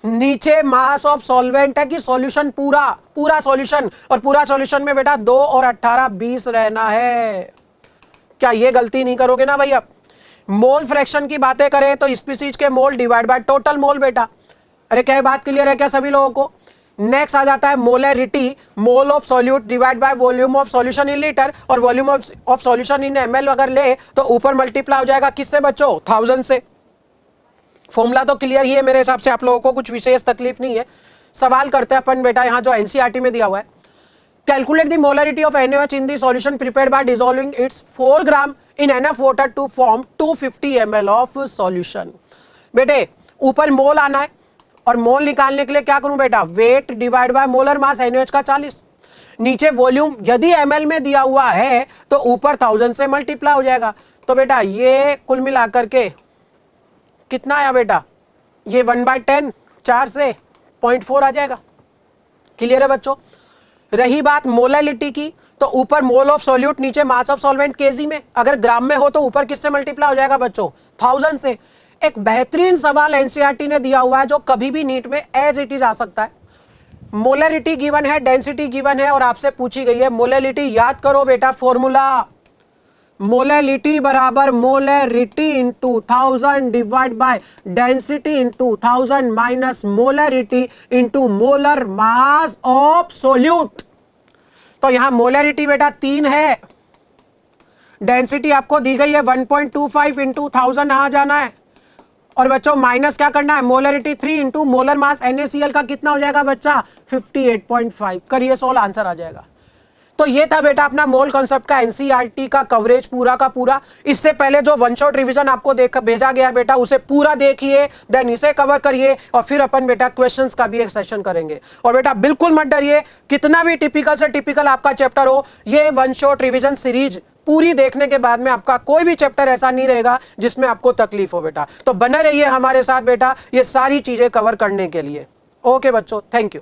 नीचे मास ऑफ सॉल्वेंट है कि सॉल्यूशन पूरा सॉल्यूशन, और पूरा सॉल्यूशन में बेटा 2 और 18 20 रहना है। क्या ये गलती नहीं करोगे ना भैया। मोल फ्रैक्शन की बातें करें तो स्पीसीज के मोल डिवाइड बाय टोटल मोल बेटा। अरे क्या बात क्लियर है क्या सभी लोगों को। नेक्स्ट आ जाता है molarity, mole of solute divide by volume of solution in litre, और volume of solution in mL अगर ले तो ऊपर मल्टीप्लाई हो जाएगा किससे बच्चों, 1000 से। फॉर्मूला तो क्लियर ही है मेरे हिसाब से, आप लोगों को कुछ विशेष तकलीफ नहीं है। सवाल करते हैं अपन बेटा, यहां जो एनसीईआरटी में दिया हुआ है, calculate the molarity of NaOH in the solution prepared by dissolving its 4 gram in enough water to form 250 ml of solution. बेटे ऊपर मोल आना है, और मोल निकालने के लिए क्या करूं बेटा, weight divide by molar mass NaOH का 40, नीचे वॉल्यूम यदि ml में दिया हुआ है तो ऊपर 1000 से मल्टीप्लाई हो जाएगा। तो बेटा ये कुल मिलाकर के कितना आया बेटा, ये 1/10, 4 से 0.4 आ जाएगा। क्लियर है बच्चों। रही बात मोलैलिटी की, तो ऊपर मोल ऑफ सॉल्यूट, नीचे मास ऑफ सॉल्वेंट केजी में, अगर ग्राम में हो तो ऊपर किससे मल्टीप्लाई हो जाएगा बच्चों, 1000 से। एक बेहतरीन सवाल एनसीईआरटी ने दिया हुआ है जो कभी भी नीट में एज इट इज आ सकता है। मोलैलिटी गिवन है, डेंसिटी गिवन है, और आपसे पूछी गई है मोलैलिटी। याद करो बेटा फॉर्मूला, मोलैलिटी बराबर molarity into 1000 divide by density into 1000 minus molarity into molar mass of solute. तो यहां मोलैरिटी बेटा 3 है, डेंसिटी आपको दी गई है 1.25 इंटू 1000 यहां जाना है, और बच्चों माइनस क्या करना है, molarity 3 into molar mass NaCl का कितना हो जाएगा बच्चा, 58.5। करिए सोल्व, आंसर आ जाएगा। तो ये था बेटा अपना मोल कॉन्सेप्ट का एनसीईआरटी का कवरेज पूरा का पूरा। इससे पहले जो वन शॉट रिवीजन आपको भेजा गया बेटा उसे पूरा देखिए, देन इसे कवर करिए, और फिर अपन बेटा क्वेश्चंस का भी एक सेशन करेंगे। और बेटा बिल्कुल मत डरिए, कितना भी टिपिकल से टिपिकल आपका चैप्टर हो, ये वन शॉट रिवीजन सीरीज पूरी देखने के बाद में आपका कोई भी चैप्टर ऐसा नहीं रहेगा जिसमें आपको तकलीफ हो बेटा। तो बने रहिए हमारे साथ बेटा ये सारी चीजें कवर करने के लिए। ओके बच्चों, थैंक यू।